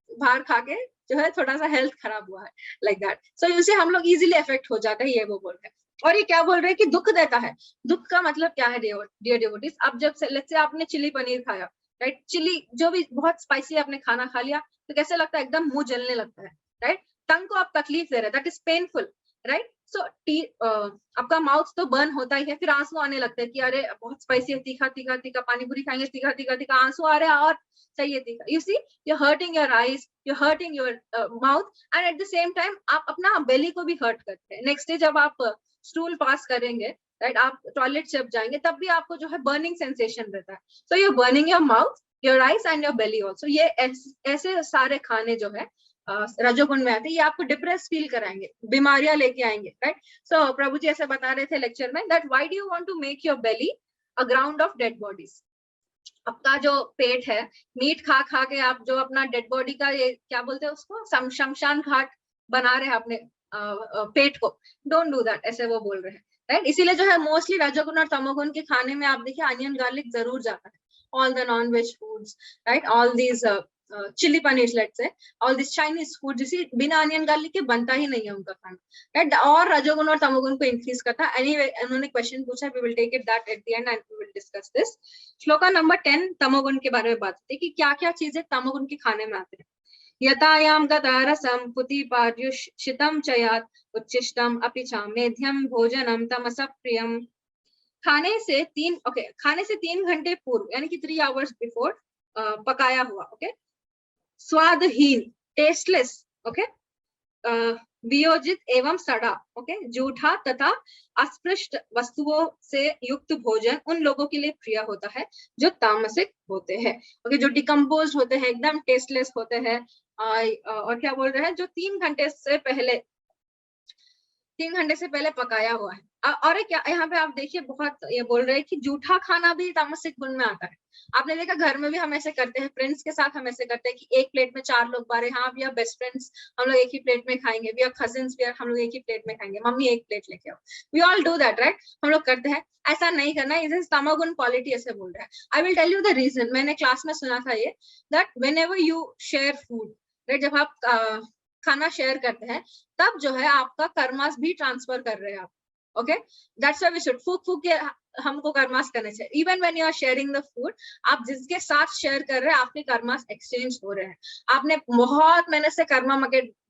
बाहर खा के जो है थोड़ा सा हेल्थ खराब हुआ है, लाइक दैट। सो इससे हम लोग इजीली अफेक्ट हो जाते हैं, ये वो बोल रहे हैं। और ये क्या बोल रहे हैं कि दुख देता है। दुख का मतलब क्या है डियर डिवोटीज? अब जब लेट्स से आपने चिली पनीर खाया, राइट, चिली जो भी बहुत स्पाइसी आपने खाना खा लिया, तो कैसे लगता है? एकदम मुंह जलने लगता है, राइट, टंग को आप तकलीफ दे रहे हैं, दैट इज पेनफुल, राइट। सो आपका माउथ तो बर्न होता ही है, फिर आंसू आने लगते हैं कि अरे बहुत स्पाइसी है, तीखा तीखा तीखा, पानी पूरी खाएंगे तीखा तीखा तीखा, आंसू आ रहे हैं और चाहिए तीखा। You see, you hurting your eyes, you hurting your mouth, and at the same time आप अपना बेली को भी हर्ट करते हैं। नेक्स्ट डे जब आप स्टूल पास करेंगे, राइट, आप टॉयलेट जब जाएंगे, तब भी आपको जो है बर्निंग सेंसेशन रहता है। So you burning your mouth, your eyes and your belly also. ये ऐसे सारे खाने जो है रजोगुण में आते हैं, ये आपको डिप्रेस फील कराएंगे, बीमारियां लेके आएंगे, राइट। सो प्रभु जी ऐसे बता रहे थे लेक्चर में that why do you want to make your belly a ground of dead bodies. आपका जो पेट है, मीट खा खा के आप जो अपना डेड बॉडी का, ये क्या बोलते हैं उसको, शमशान घाट बना रहे हैं अपने पेट को। डोंट डू दैट, ऐसे वो बोल रहे हैं, राइट। इसीलिए जो है मोस्टली रजोगुण और तमोगुण के खाने में आप देखिए अनियन गार्लिक जरूर जाता है। All the non veg foods, right, all these chilli paneer, let's say all this Chinese food, जिसे बिना अनियन गार्लिक के बनता ही नहीं है उनका खाना, राइट, और रजोगुण और तमोगुण को इंक्रीज करता है। एनीवे उन्होंने क्वेश्चन पूछा, we will take it that at the end and we will discuss this. श्लोका नंबर 10 तमोगुण के बारे में बात होती है कि क्या क्या चीजें तमोगुण के खाने में आते हैं। यतायाम गतारसम पुतिपार्युषितम चयात उच्चिष्टम अपि च मेध्यम भोजनम तमस प्रियम। खाने से 3 घंटे पूर्व, यानी कि 3 आवर्स बिफोर पकाया हुआ, ओके, स्वादहीन, टेस्टलेस, ओके, वियोजित एवं सड़ा, ओके, जूठा तथा अस्पृष्ट वस्तुओं से युक्त भोजन उन लोगों के लिए प्रिय होता है जो तामसिक होते हैं, ओके, जो डिकम्पोज होते हैं, एकदम टेस्टलेस होते हैं। और क्या बोल रहे हैं? जो 3 घंटे से पहले पकाया हुआ है। और क्या यहाँ पे आप देखिए, बहुत ये बोल रहे हैं कि जूठा खाना भी तामसिक गुण में आता है। आपने देखा घर में भी हम ऐसे करते हैं, फ्रेंड्स के साथ हम ऐसे करते हैं कि एक प्लेट में 4 लोग बारे, हाँ वी आर बेस्ट फ्रेंड्स, हम लोग एक ही प्लेट में खाएंगे, वी आर कजिन्स, हम लोग एक ही प्लेट में खाएंगे, मम्मी एक प्लेट लेके आओ, we all do that, right, हम लोग करते हैं। ऐसा नहीं करना, इसे तमोगुण क्वालिटी ऐसे बोल रहे हैं। I will tell you the reason, मैंने क्लास में सुना था ये, that whenever you share food, right, जब आप खाना शेयर करते हैं तब जो है आपका कर्मास भी ट्रांसफर कर रहे हैं आप, okay, that's why we should फूक के हमको कर्मास करने चाहिए। Even when you are sharing the food, आप जिसके साथ शेयर कर रहे हैं आपके कर्मास एक्सचेंज हो रहे हैं। आपने बहुत मेहनत से कर्मा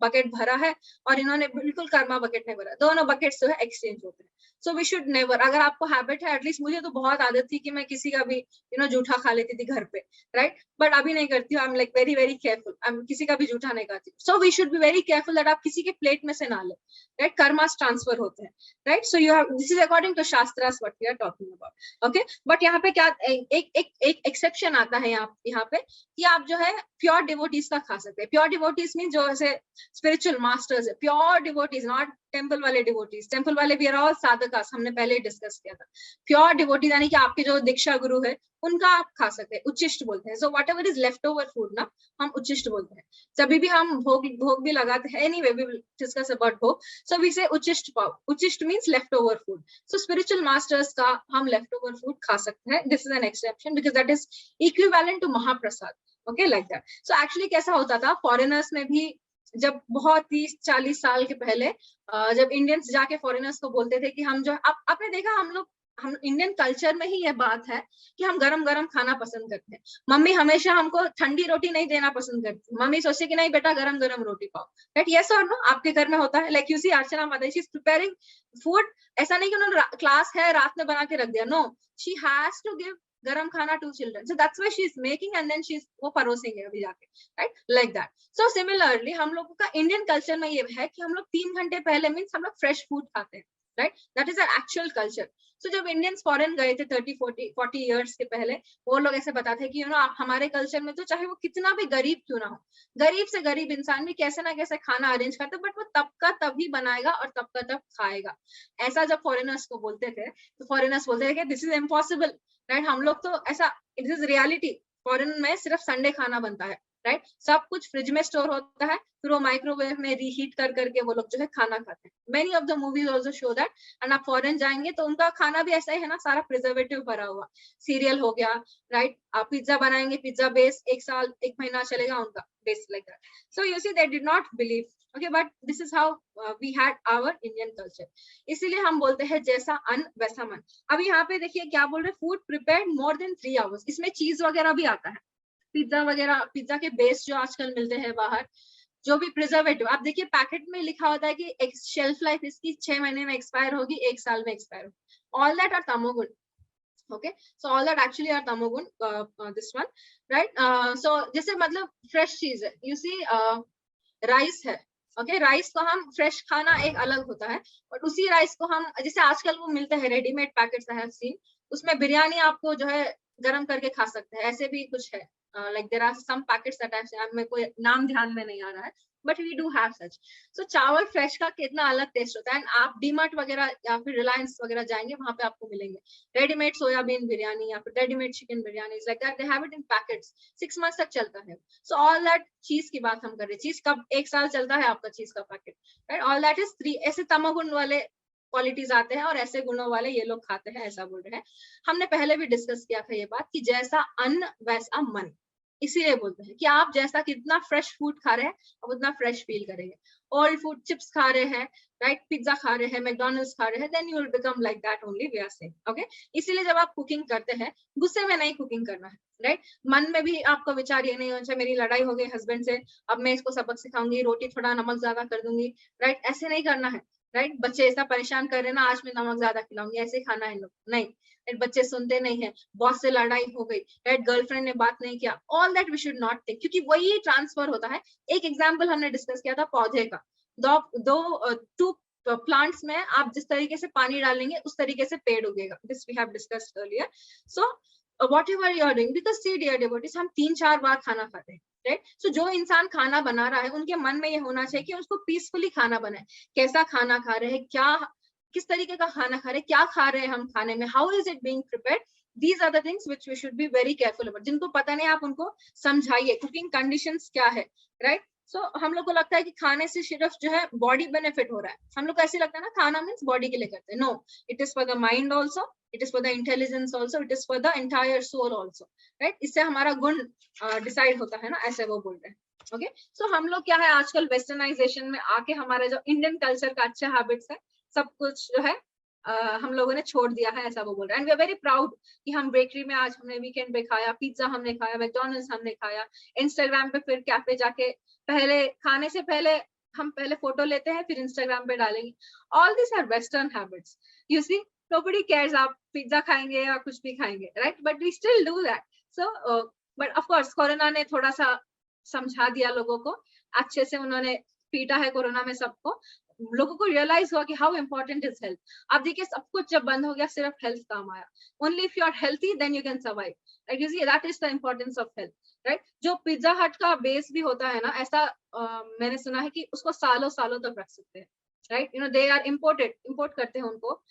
बकेट भरा है और इन्होंने बिल्कुल कर्मा बकेट नहीं भरा, दोनों बकेट्स जो है एक्सचेंज होते हैं। सो वी शुड नेवर, अगर आपको हैबिट है, एटलीस्ट मुझे तो बहुत आदत थी कि मैं किसी का भी जूठा खा लेती थी घर पे, राइट, बट अभी नहीं करती हूँ। I am like very very careful, I am किसी का भी जूठा नहीं खाती। So we should be very careful that आप किसी के प्लेट में से ना ले, राइट, कर्मास ट्रांसफर होते हैं, right. So you have, this is according to shastras what we are talking about, okay. But यहाँ पे क्या एक एक्सेप्शन आता है यहाँ पे कि आप जो है प्योर डिवोटीज का खा सकते हैं। प्योर डिवोटीज मीन जो ऐसे स्पिरिचुअल मास्टर्स है, प्योर डिवोटीज, नॉट टेंपल वाले डिवोटीज। टेंपल वाले भी आर ऑल साधकास, हमने पहले ही डिस्कस किया था। प्योर डिवोटीज यानी कि आपके जो दीक्षा गुरु है उनका आप खा सकते हैं, उच्चिष्ट बोलते हैं। So what ever is left over food ना, हम उच्चिष्ट बोलते हैं। जब भी हम भोग भी लगाते हैं, anyway we will discuss about bhog, so we say ucchishta पाव, ucchishta means left over food. So spiritual masters का हम लेफ्ट ओवर फूड खा सकते हैं। This is an exception because that is equivalent to mahaprasad, okay, like that. So actually कैसा होता था, foreigners में भी जब बहुत 30-40 साल के पहले जब इंडियंस जाके फॉरेनर्स को बोलते थे कि हम जो, आपने देखा हम इंडियन कल्चर में ही यह बात है कि हम गरम गरम खाना पसंद करते हैं। मम्मी हमेशा हमको ठंडी रोटी नहीं देना पसंद करती, मम्मी सोचे कि नहीं बेटा गरम गरम रोटी पाओ, राइट, यस और नो, आपके घर में होता है। लाइक यू सी अर्चना माता, शी इज प्रिपेयरिंग फूड, ऐसा नहीं कि उन्होंने क्लास है रात में बना के रख दिया, no, she has to give garam khana to children, so that's why she is making and then she is वो परोसेंगे अभी जाके, right, like that. So similarly हम लोगों का इंडियन कल्चर में ये है कि हम लोग 3 घंटे पहले मीन्स हम लोग फ्रेश फूड खाते हैं, right, that is our actual culture. So जब इंडियंस फॉरेन गए थे 30-40 इयर्स के पहले, वो लोग ऐसे बताते हैं कि हमारे कल्चर में तो चाहे वो कितना भी गरीब क्यों ना हो, गरीब से गरीब इंसान भी कैसे ना कैसे खाना अरेंज करता है, बट वो तब का तब ही बनाएगा और तब का तब खाएगा। ऐसा जब फॉरेनर्स को बोलते थे तो फॉरेनर्स बोलते थे कि दिस इज इम्पॉसिबल, राइट। हम लोग तो ऐसा, इट इज रियलिटी, फॉरेन में सिर्फ संडे खाना बनता है, राइट। सब कुछ फ्रिज में स्टोर होता है, फिर वो माइक्रोवेव में रीहीट कर करके वो लोग जो है खाना खाते हैं। Many of the movies also show that. And आप फॉरेन जाएंगे तो उनका खाना भी ऐसा ही है ना, सारा प्रिजर्वेटिव भरा हुआ, सीरियल हो गया, राइट। आप पिज्जा बनाएंगे, पिज्जा बेस 1 साल 1 महीना चलेगा उनका, base like that. So you see they did not believe, okay, but this is how we had our Indian culture. इसीलिए हम बोलते हैं जैसा अन्न वैसा मन। अब यहाँ पे देखिए क्या बोल रहे, food prepared more than 3 hours. इसमें चीज वगैरह भी आता है, पिज्जा वगैरह, पिज्जा के बेस जो आजकल मिलते हैं बाहर, जो भी प्रिजर्वेटिव, आप देखिए पैकेट में लिखा होता है कि एक शेल्फ लाइफ इसकी 6 महीने में एक्सपायर होगी, 1 साल में एक्सपायर होगी। ऑल दैट आर तमोगुण, okay, so all that actually are tamogun, this one, right. So जैसे मतलब फ्रेश चीज है, you see, राइस है, ओके, राइस को हम फ्रेश खाना एक अलग होता है, और उसी राइस को हम जैसे आजकल वो मिलते हैं readymade packets, I have seen, उसमें बिरयानी आपको जो है गरम करके खा सकते हैं, ऐसे भी कुछ है, like there are some packets that I have, मेरे को नाम ध्यान में नहीं आ रहा है, but we do have such. So चावल फ्रेश का कितना अलग टेस्ट होता है। आप डीमार्ट वगैरह या फिर रिलायंस वगैरह जाएंगे, वहां पे आपको मिलेंगे रेडीमेड सोयाबीन बिरयानी या फिर readymade chicken biryani, like that, they have it in packets, 6 months तक चलता है। सो ऑल दैट, चीज की बात हम कर रहे हैं, चीज कब 1 साल चलता है आपका चीज का packet, right. All that is 3, ऐसे तमोगुण वाले क्वालिटीज आते हैं और ऐसे गुणों वाले ये लोग खाते हैं, ऐसा बोल रहे हैं। हमने पहले भी डिस्कस किया था ये बात कि जैसा अन्न वैसा मन, इसीलिए बोलते हैं कि आप जैसा कितना फ्रेश फूड खा रहे हैं आप उतना फ्रेश फील करेंगे। ओल्ड फूड, चिप्स खा रहे हैं, राइट, पिज्जा खा रहे हैं, मैकडॉनल्ड्स खा रहे हैं, then you will become like that only, we are saying, okay. इसीलिए जब आप कुकिंग करते हैं, गुस्से में नहीं कुकिंग करना है, राइट। मन में भी आपका विचार ये नहीं होना चाहिए मेरी लड़ाई हो गई हस्बैंड से, अब मैं इसको सबक सिखाऊंगी, रोटी थोड़ा नमक ज्यादा कर दूंगी, राइट, ऐसे नहीं करना है, राइट। बच्चे ऐसा परेशान कर रहे हैं ना, आज मैं नमक ज्यादा खिलाऊंगी, ऐसे खाना है लोग, नहीं, बच्चे सुनते नहीं है, बॉस से लड़ाई हो गई, राइट, गर्लफ्रेंड ने बात नहीं किया, all that we should not think, क्योंकि वही ट्रांसफर होता है। एक एग्जांपल हमने डिस्कस किया था पौधे का, टू प्लांट्स में आप जिस तरीके से पानी डालेंगे उस तरीके से पेड़ उगेगा, this we have discussed earlier. So whatever you are doing, because see dear devotees, हम 3-4 बार खाना खाते हैं, राइट। सो जो इंसान खाना बना रहा है उनके मन में ये होना चाहिए कि उसको पीसफुली खाना बनाए, कैसा खाना खा रहे हैं, क्या किस तरीके का खाना खा रहे हैं, क्या खा रहे हैं हम खाने में, how is it being prepared, these are the things which we should be very careful about. जिनको पता नहीं आप उनको समझाइए कुकिंग कंडीशंस क्या है, राइट। सो हम लोग को लगता है कि खाने से सिर्फ जो है बॉडी बेनिफिट हो रहा है, हम लोग को ऐसे लगता है ना खाना मीन्स बॉडी के लिए करते हैं, no, it is for the mind also, it is for the intelligence also, it is for the entire soul also, right. इससे हमारा गुण डिसाइड होता है ना, ऐसे वो बोल रहे हैं, ओके। सो हम लोग क्या है आजकल वेस्टर्नाइजेशन में आके हमारे जो इंडियन कल्चर का अच्छा हैबिट्स है सब कुछ जो है हम लोगों ने छोड़ दिया है, ऐसा वो बोल रहे हैं। And we are very proud कि हम बेकरी में आज हमने वीकेंड पे खाया, पिज्जा हमने खाया, मैकडॉनल्ड्स हमने खाया, इंस्टाग्राम पे फिर कैफे जाके पहले खाने से पहले हम पहले फोटो लेते हैं फिर इंस्टाग्राम पे डालेंगे। All this are western habits, you see, nobody cares आप पिज्जा खाएंगे या कुछ भी खाएंगे, right, but we still do that. So but of course corona ने थोड़ा सा समझा दिया लोगों को, अच्छे से उन्होंने पीटा है कोरोना में सबको, लोगों को रियलाइज हुआ कि हाउ इंपॉर्टेंट इज हेल्थ। अब देखिए सब कुछ जब बंद हो गया सिर्फ हेल्थ काम आया, only if you are healthy then you can survive, right, you see that is the importance of health, right. जो पिज्जा हट का बेस भी होता है ना, ऐसा मैंने सुना है कि उसको सालों सालों तक रख सकते हैं, right, you know, they are import करते हैं उनको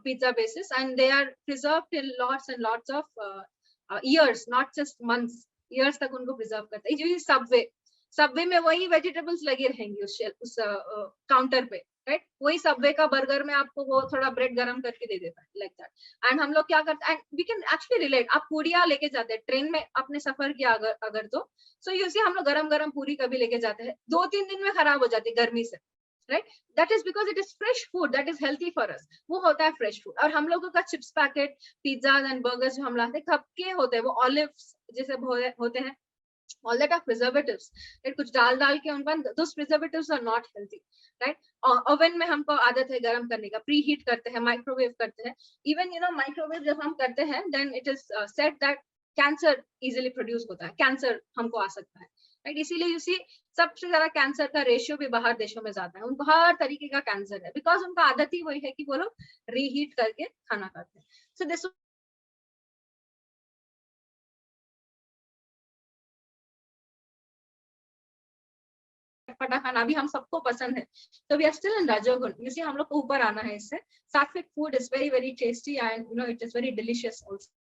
pizza basis, and they are preserved till lots and lots of years, not just months, years तक उनको प्रिजर्व करते हैं। जो सबवे में वही वेजिटेबल्स लगे रहेंगी उस काउंटर पे, राइट, वही सबवे का बर्गर में आपको वो थोड़ा ब्रेड गरम करके दे देता है, लाइक दैट। एंड हम लोग क्या करते हैं, and we can actually relate, आप पूरियां लेके जाते हैं ट्रेन में, आपने सफर किया अगर तो, सो यू सी हम लोग गरम गरम पूरी कभी लेके जाते हैं, 2-3 दिन में खराब हो जाती है गर्मी से, right, that is because it is fresh food that is healthy for us, वो होता है फ्रेश फूड। और हम लोगों का chips packet, pizza and burgers जो हम लाते हैं कब के होते हैं, वो ऑलिव्स जैसे होते हैं, all that are preservatives, right, कुछ डाल के उन पर, those preservatives are not healthy, right। Oven में हमको आदत है गरम करने का, प्री हीट करते हैं, माइक्रोवेव करते हैं, इवन यू नो माइक्रोवेव जब हम करते हैं then it is said that cancer easily produce होता है, कैंसर हमको आ सकता है, राइट। इसीलिए यू सी सबसे ज्यादा कैंसर का रेशियो भी बाहर देशों में ज्यादा है, उनको हर तरीके का कैंसर है, बिकॉज उनका आदत ही वही है कि वो लोग रीहीट करके खाना खाते हैं। सो दिस चटपटा खाना भी हम सबको पसंद है, तो वी आर स्टिल इन रजोगुण। इसी हम लोग को ऊपर आना है इससे। सात्विक food is very very tasty and you know it is very delicious also.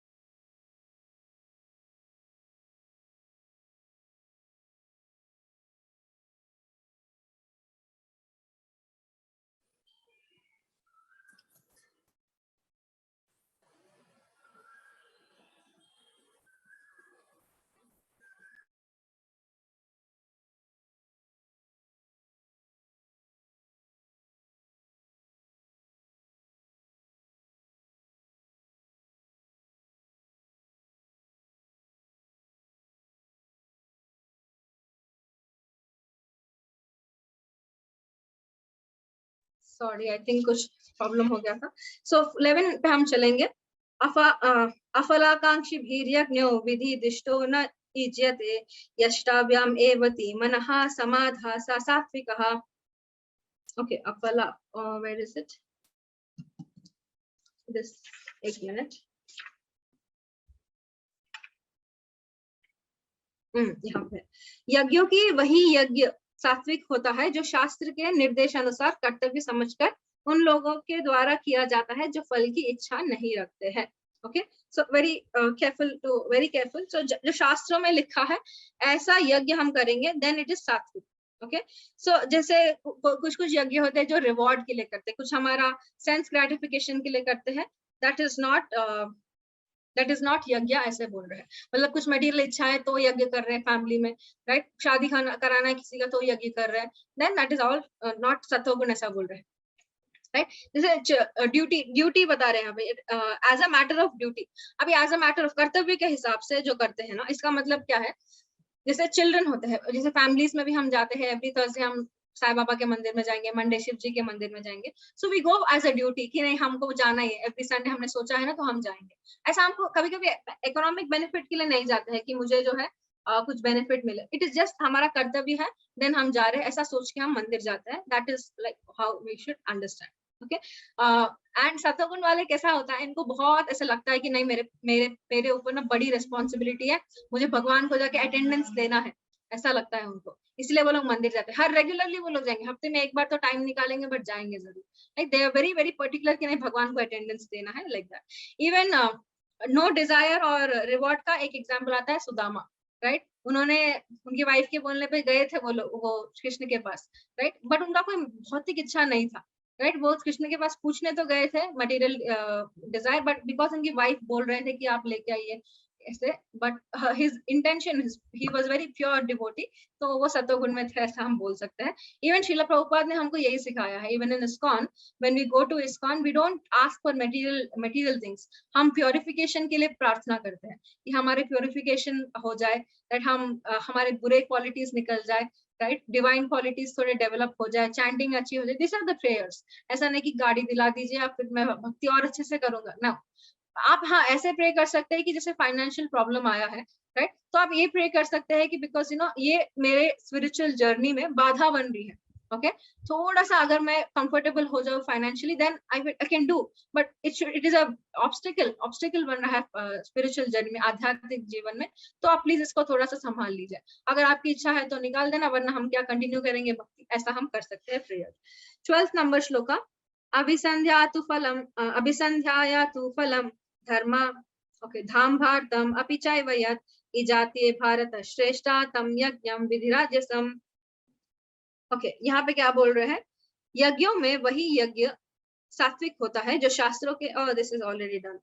Sorry, I think कुछ प्रॉब्लम हो गया था। सो 11 पे हम चलेंगे। अफलाकांक्षी भीर्यज्ञो विधि दिष्टो न इज्यते यष्टाभ्याम एवति मनः समाधासा सात्विकः। ओके, अफला, वेयर इज इट दिस, एक मिनट। यहाँ पे यज्ञों की वही यज्ञ सात्विक होता है जो शास्त्र के निर्देशानुसार कर्तव्य समझकर उन लोगों के द्वारा किया जाता है जो फल की इच्छा नहीं रखते हैं। Okay, so very careful. So जो शास्त्रों में लिखा है ऐसा यज्ञ हम करेंगे, देन इट इज सात्विक। ओके, सो जैसे कुछ कुछ यज्ञ होते हैं जो रिवॉर्ड के लिए करते हैं, कुछ हमारा सेंस ग्रेटिफिकेशन के लिए करते हैं, दैट इज नॉट यज्ञ, ऐसे बोल रहे हैं। मतलब कुछ मटेरियल इच्छा है तो यज्ञ कर रहे हैं फैमिली में, राइट। शादी कराना है किसी का तो यज्ञ कर रहे हैं, then that is all not sattvaguna, ऐसा बोल रहे हैं, राइट। जैसे ड्यूटी बता रहे हैं अभी, as a matter of duty. अभी एज अ मैटर ऑफ कर्तव्य के हिसाब से जो करते हैं ना, इसका मतलब क्या है, जैसे चिल्ड्रन होते हैं, जैसे फैमिलीज में भी हम जाते हैं, एवरी थर्सडे हम साईं बाबा के मंदिर में जाएंगे, मंडे शिव जी के मंदिर में जाएंगे। So we go as a duty कि नहीं हमको जाना ही है, एवरी संडे हमने सोचा है ना तो हम जाएंगे। ऐसा हमको कभी कभी इकोनॉमिक बेनिफिट के लिए नहीं जाते हैं कि मुझे जो है कुछ बेनिफिट मिले, इट इज जस्ट हमारा कर्तव्य है, देन हम जा रहे हैं, ऐसा सोच के हम मंदिर जाते हैं। That is like how we should understand. Okay, and सत्वगुण वाले कैसा होता है, इनको बहुत ऐसा लगता है कि नहीं मेरे मेरे मेरे ऊपर ना बड़ी रिस्पॉन्सिबिलिटी है, मुझे भगवान को जाके अटेंडेंस देना है, ऐसा लगता है उनको, इसलिए वो लोग मंदिर जाते हैं। हर रेगुलरली वो लोग जाएंगे, हफ्ते में एक बार तो टाइम निकालेंगे, बट जाएंगे जरूर। Like they are very very particular कि नहीं भगवान को अटेंडेंस देना है, like that. Even no desire और रिवॉर्ड का एक एग्जाम्पल आता है सुदामा, राइट। उन्होंने उनकी वाइफ के बोलने पे गए थे वो कृष्ण के पास, राइट, बट उनका कोई भौतिक इच्छा नहीं था, राइट। वो कृष्ण के पास पूछने तो गए थे मटेरियल डिजायर, बट बिकॉज उनकी वाइफ बोल रहे थे कि आप लेके आइए ऐसे, but his intention, he was very pure devotee, तो वो सत्वगुण में थे, ऐसा हम बोल सकते हैं। इवन श्रीला प्रभुपाद ने हमको यही सिखाया है। Even in ISKCON, when we go to ISKCON, we don't ask for material things, हम प्योरिफिकेशन के लिए प्रार्थना करते हैं कि हमारे प्योरिफिकेशन हो जाए, दैट हम हमारे बुरे क्वालिटीज निकल जाए, राइट, डिवाइन क्वालिटीज थोड़े डेवलप हो जाए, चैंटिंग अच्छी हो जाए। This are the prayers. ऐसा नहीं कि गाड़ी दिला दीजिए आप, फिर मैं भक्ति और अच्छे से करूंगा ना। आप हाँ ऐसे प्रे कर सकते हैं कि जैसे फाइनेंशियल प्रॉब्लम आया है, राइट, तो आप ये प्रे कर सकते हैं कि बिकॉज यू नो ये मेरे स्पिरिचुअल जर्नी में बाधा बन रही है। ओके, थोड़ा सा अगर मैं कंफर्टेबल हो जाऊँ financially, then I can do, but it is a obstacle बन रहा है स्पिरिचुअल जर्नी में, आध्यात्मिक जीवन में, तो आप प्लीज इसको थोड़ा सा संभाल लीजिए। अगर आपकी इच्छा है तो निकाल देना, वरना हम क्या कंटिन्यू करेंगे भक्ति, ऐसा हम कर सकते हैं प्रेयर। 12th number shloka. अभिसंध्यातु फलम धर्म, ओके, धाम भारतम अपि चैव यत् इजातीय भारत श्रेष्ठा तम यज्ञम विधिराजसम। ओके, यहाँ पे क्या बोल रहे हैं, यज्ञों में वही यज्ञ सात्विक होता है जो शास्त्रों के, और दिस इज ऑलरेडी डन,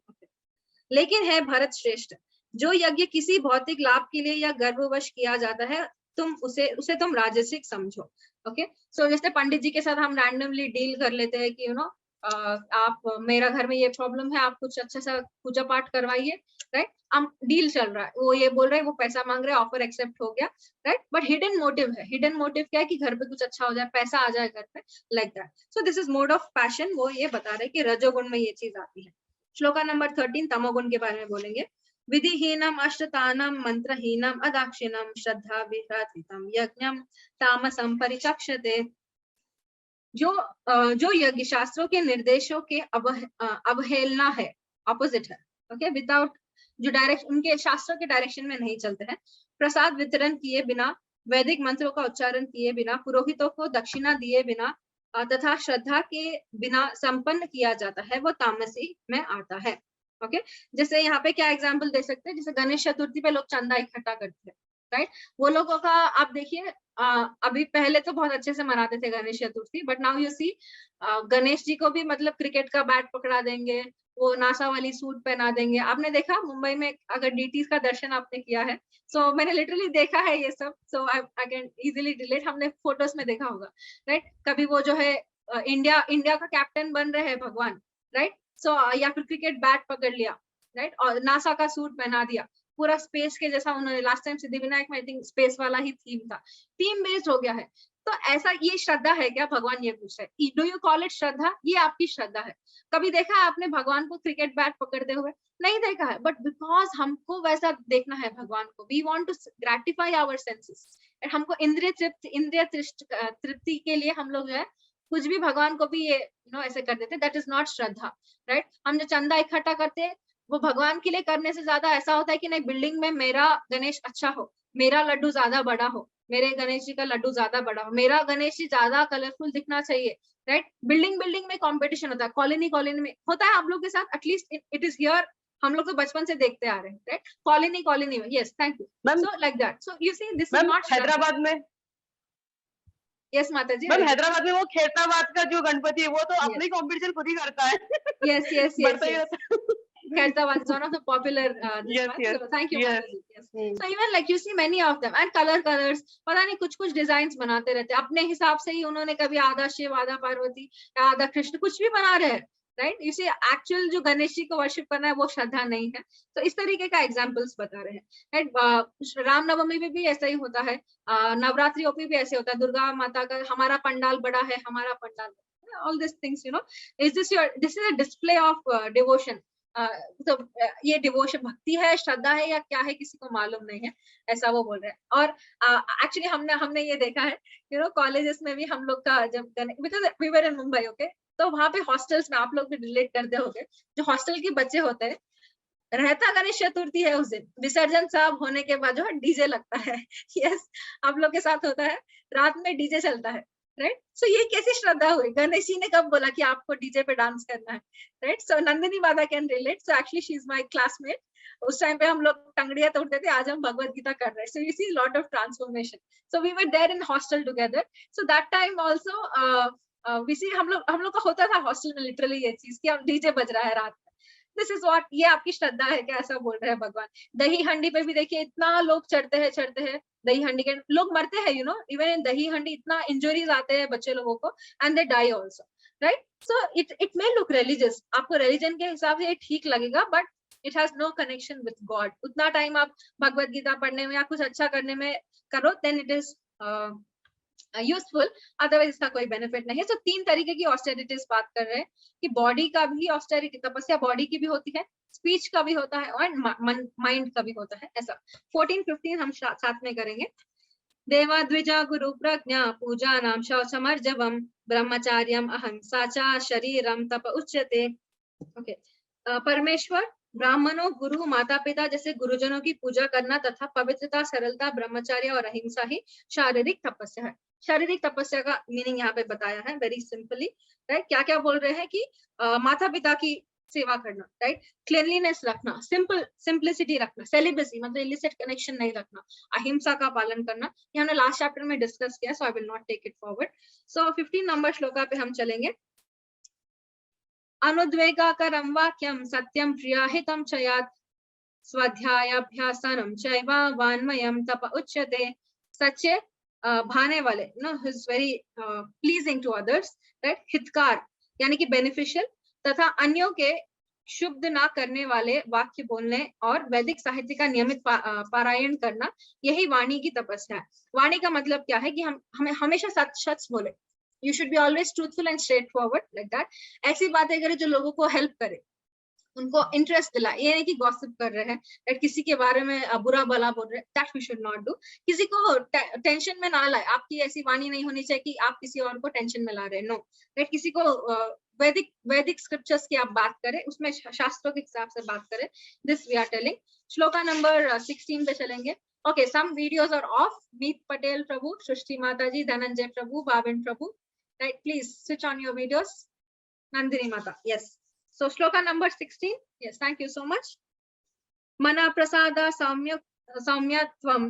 लेकिन है भारत श्रेष्ठ। जो यज्ञ किसी भौतिक लाभ के लिए या गर्ववश किया जाता है, तुम उसे तुम राजसिक समझो। ओके, सो जैसे पंडित जी के साथ हम रैंडमली डील कर लेते हैं कि यू नो आप, मेरा घर में ये प्रॉब्लम है, आप कुछ अच्छा सा पूजा पाठ करवाइए, राइट, हम डील चल रहा है, वो ये बोल रहे हैं, वो पैसा मांग रहे हैं, ऑफर एक्सेप्ट हो गया, राइट, बट हिडन मोटिव है। हिडन मोटिव क्या है कि घर पे कुछ अच्छा हो जाए, पैसा आ जाए घर पे, like that. So this is mode of passion. वो ये बता रहे कि रजोगुण में ये चीज आती है। श्लोका नंबर 13 तमोगुण के बारे में बोलेंगे। विधिहीनम अष्टतानम मंत्रहीनम अदाक्षिणम श्रद्धा विह्रतितम यज्ञम तामसम परिचक्षते। जो यज्ञ शास्त्रों के निर्देशों के अवहेलना है, ऑपोजिट है, ओके, विदाउट, जो डायरेक्शन उनके शास्त्रों के डायरेक्शन में नहीं चलते हैं, प्रसाद वितरण किए बिना, वैदिक मंत्रों का उच्चारण किए बिना, पुरोहितों को दक्षिणा दिए बिना तथा श्रद्धा के बिना संपन्न किया जाता है, वो तामसी में आता है। ओके, जैसे यहाँ पे क्या एग्जाम्पल दे सकते हैं, जैसे गणेश चतुर्थी पे लोग चंदा इकट्ठा करते हैं, राइट, वो लोगों का आप देखिए, अभी पहले तो बहुत अच्छे से मनाते थे Ganesh Chaturthi, but now you see Ganesh ji को भी मतलब क्रिकेट का बैट पकड़ा देंगे, वो नासा वाली सूट पहना देंगे। आपने देखा मुंबई में अगर डीटीज का दर्शन आपने किया है, सो मैंने लिटरली देखा है ये सब, सो आई कैन इजीली रिलेट, हमने फोटोज में देखा होगा, राइट, कभी वो जो है इंडिया का कैप्टन बन रहे हैं भगवान, राइट, सो या फिर क्रिकेट बैट पकड़ लिया, राइट, और नासा का सूट पहना दिया, पूरा स्पेस के जैसा उन्होंने, लास्ट टाइम सिद्धिविनायक में आई थिंक स्पेस वाला ही थीम था, थीम बेस्ड हो गया है। तो ऐसा ये श्रद्धा है क्या, भगवान ये पूछ रहे, डू यू कॉल इट श्रद्धा? ये आपकी श्रद्धा है। कभी देखा है आपने भगवान को क्रिकेट बैट पकड़ते हुए? नहीं देखा है, बट बिकॉज हमको वैसा देखना है भगवान को, we want to gratify our senses, हमको इंद्रिय तृप्ति के लिए हम लोग जो है कुछ भी भगवान को भी ये ऐसे कर देते, that is not Shraddha, right. हम जो चंदा इकट्ठा करते हैं वो भगवान के लिए करने से ज्यादा ऐसा होता है कि नहीं, बिल्डिंग में मेरा गणेश अच्छा हो, मेरा लड्डू ज्यादा बड़ा हो, मेरे गणेश जी का लड्डू ज्यादा बड़ा हो, मेरा गणेश जी ज्यादा कलरफुल दिखना चाहिए, राइट। बिल्डिंग में कंपटीशन होता है, कॉलोनी में होता है आप लोग के साथ, एटलीस्ट इट इज हियर, हम लोग तो बचपन से देखते आ रहे हैं, राइट, कॉलोनी में, yes, thank you, so like that, so you see this is not Hyderabad में, यस माता जी, मैम हैदराबाद में वो खेताबाद का जो गणपति है वो तो अपनी कंपटीशन खुद ही करता है, yes Khairtabad is one of the popular yes. So thank you, yes. Yes. So even like you see many of them and colors, पता नहीं कुछ डिजाइन्स बनाते रहते हैं अपने हिसाब से ही, उन्होंने कभी आधा शिव, आधा पार्वती, आधा कृष्ण, कुछ भी बना रहे हैं, राइट। यू सी एक्चुअल जो गणेश जी को वर्शिप करना है वो श्रद्धा नहीं है। तो इस तरीके का एग्जाम्पल्स बता रहे हैं, राइट। रामनवमी में भी ऐसा ही होता है, नवरात्रि ओपी भी ऐसे होता है, दुर्गा माता का हमारा पंडाल बड़ा है, हमारा pandal, all these things, this is a display of devotion. तो ये डिवोशन भक्ति है, श्रद्धा है या क्या है, किसी को मालूम नहीं है, ऐसा वो बोल रहे हैं। और एक्चुअली हमने ये देखा है, कॉलेजेस में भी हम लोग का जब, because we were in Mumbai, okay, तो वहां पे हॉस्टल्स में आप लोग भी रिलेट करते होंगे, जो हॉस्टल के बच्चे होते हैं, रहता गणेश चतुर्थी है उस दिन, विसर्जन सब होने के बाद जो है डीजे लगता है, यस, आप लोग के साथ होता है, रात में डीजे चलता है, राइट। सो ये कैसी श्रद्धा हुई, गणेश जी ने कब बोला कि आपको डीजे पे डांस करना है, राइट। सो नंदिनी माता can relate, so actually she is my classmate, उस टाइम पे हम लोग टंगड़ियां तोड़ते थे, आज हम भगवत गीता कर रहे हैं, so you see lot of transformation. So we were there in hostel together, so that time also we see हम लोग का होता था हॉस्टल में लिटरली ये चीज कि अब डीजे बज रहा है रात में, दिस इज व्हाट, ये आपकी श्रद्धा है क्या, ऐसा बोल रहे हैं भगवान। दही हंडी पे भी देखिए इतना लोग चढ़ते हैं, दही हंडी के लोग मरते हैं, इवन इन दही हंडी इतना इंजरीज आते हैं बच्चे लोगों को, and they die also, right. So it may look religious, आपको रिलीजन के हिसाब से ये ठीक लगेगा, but it has no connection with God. उतना टाइम आप भगवत गीता पढ़ने में या कुछ अच्छा करने में करो, then it is useful, otherwise इसका कोई बेनिफिट नहीं है। तो 3 तरीके की ऑस्टेरिटीज बात कर रहे हैं कि बॉडी का भी ऑस्टेरिटी, तपस्या बॉडी की भी होती है, स्पीच का भी होता है और माइंड का भी होता है, ऐसा 14-15 हम साथ में करेंगे। देवा द्विजा गुरु प्रज्ञा पूजा नाम शौचमर्जवम ब्रह्मचार्यम अहिंसा च शरीरम तप उच्यते। ओके, परमेश्वर, ब्राह्मणों, गुरु, माता पिता जैसे गुरुजनों की पूजा करना तथा पवित्रता, सरलता, ब्रह्मचार्य और अहिंसा ही शारीरिक तपस्या है। शारीरिक तपस्या का मीनिंग यहाँ पे बताया है वेरी सिंपली, राइट। क्या क्या बोल रहे हैं कि माता पिता की सेवा करना, राइट, क्लीनलीनेस रखना, सिंपलिसिटी रखना, सेलिब्रेसी मतलब इलिसिट कनेक्शन नहीं रखना, अहिंसा का पालन करना, ये हमने लास्ट चैप्टर में डिस्कस किया, so I will not take it forward. So 15 नंबर श्लोका पे हम चलेंगे। अनुद्वेगाकरं वाक्यं सत्यं प्रियाहितं च यात् स्वाध्यायाभ्यासनं चैव वान्मयं तप उच्यते। सच्चे भाने वाले, is very pleasing to others, right, हितकार यानी कि बेनिफिशियल, तथा अन्यों के शुद्ध ना करने वाले वाक्य बोलने और वैदिक साहित्य का नियमित पारायण करना, यही वाणी की तपस्या है। वाणी का मतलब क्या है कि हमें हमेशा सच बोले, you should be always truthful and straightforward, like that। ऐसी बातें करें जो लोगों को हेल्प करे, उनको इंटरेस्ट दिला, ये नहीं कि गॉसिप कर रहे हैं, that किसी के बारे में बुरा भला बोल रहे हैं, that we should not do. किसी को टेंशन में ना लाए, आपकी ऐसी वाणी नहीं होनी चाहिए कि आप किसी और को टेंशन में ला रहे हैं, नो. that किसी को वैदिक स्क्रिप्चर्स की आप बात करें, उसमें शास्त्रों के हिसाब से बात करें, this we are telling. Shloka number 16 पे चलेंगे. Okay, some videos are off. Meet Patel Prabhu, Shrishti Mataji, Dhananjay Prabhu, Bhavin Prabhu. Right, please switch on your videos. Nandini Mata, yes. So shloka number 16. Yes, thank you so much. Mana prasada saumyatvam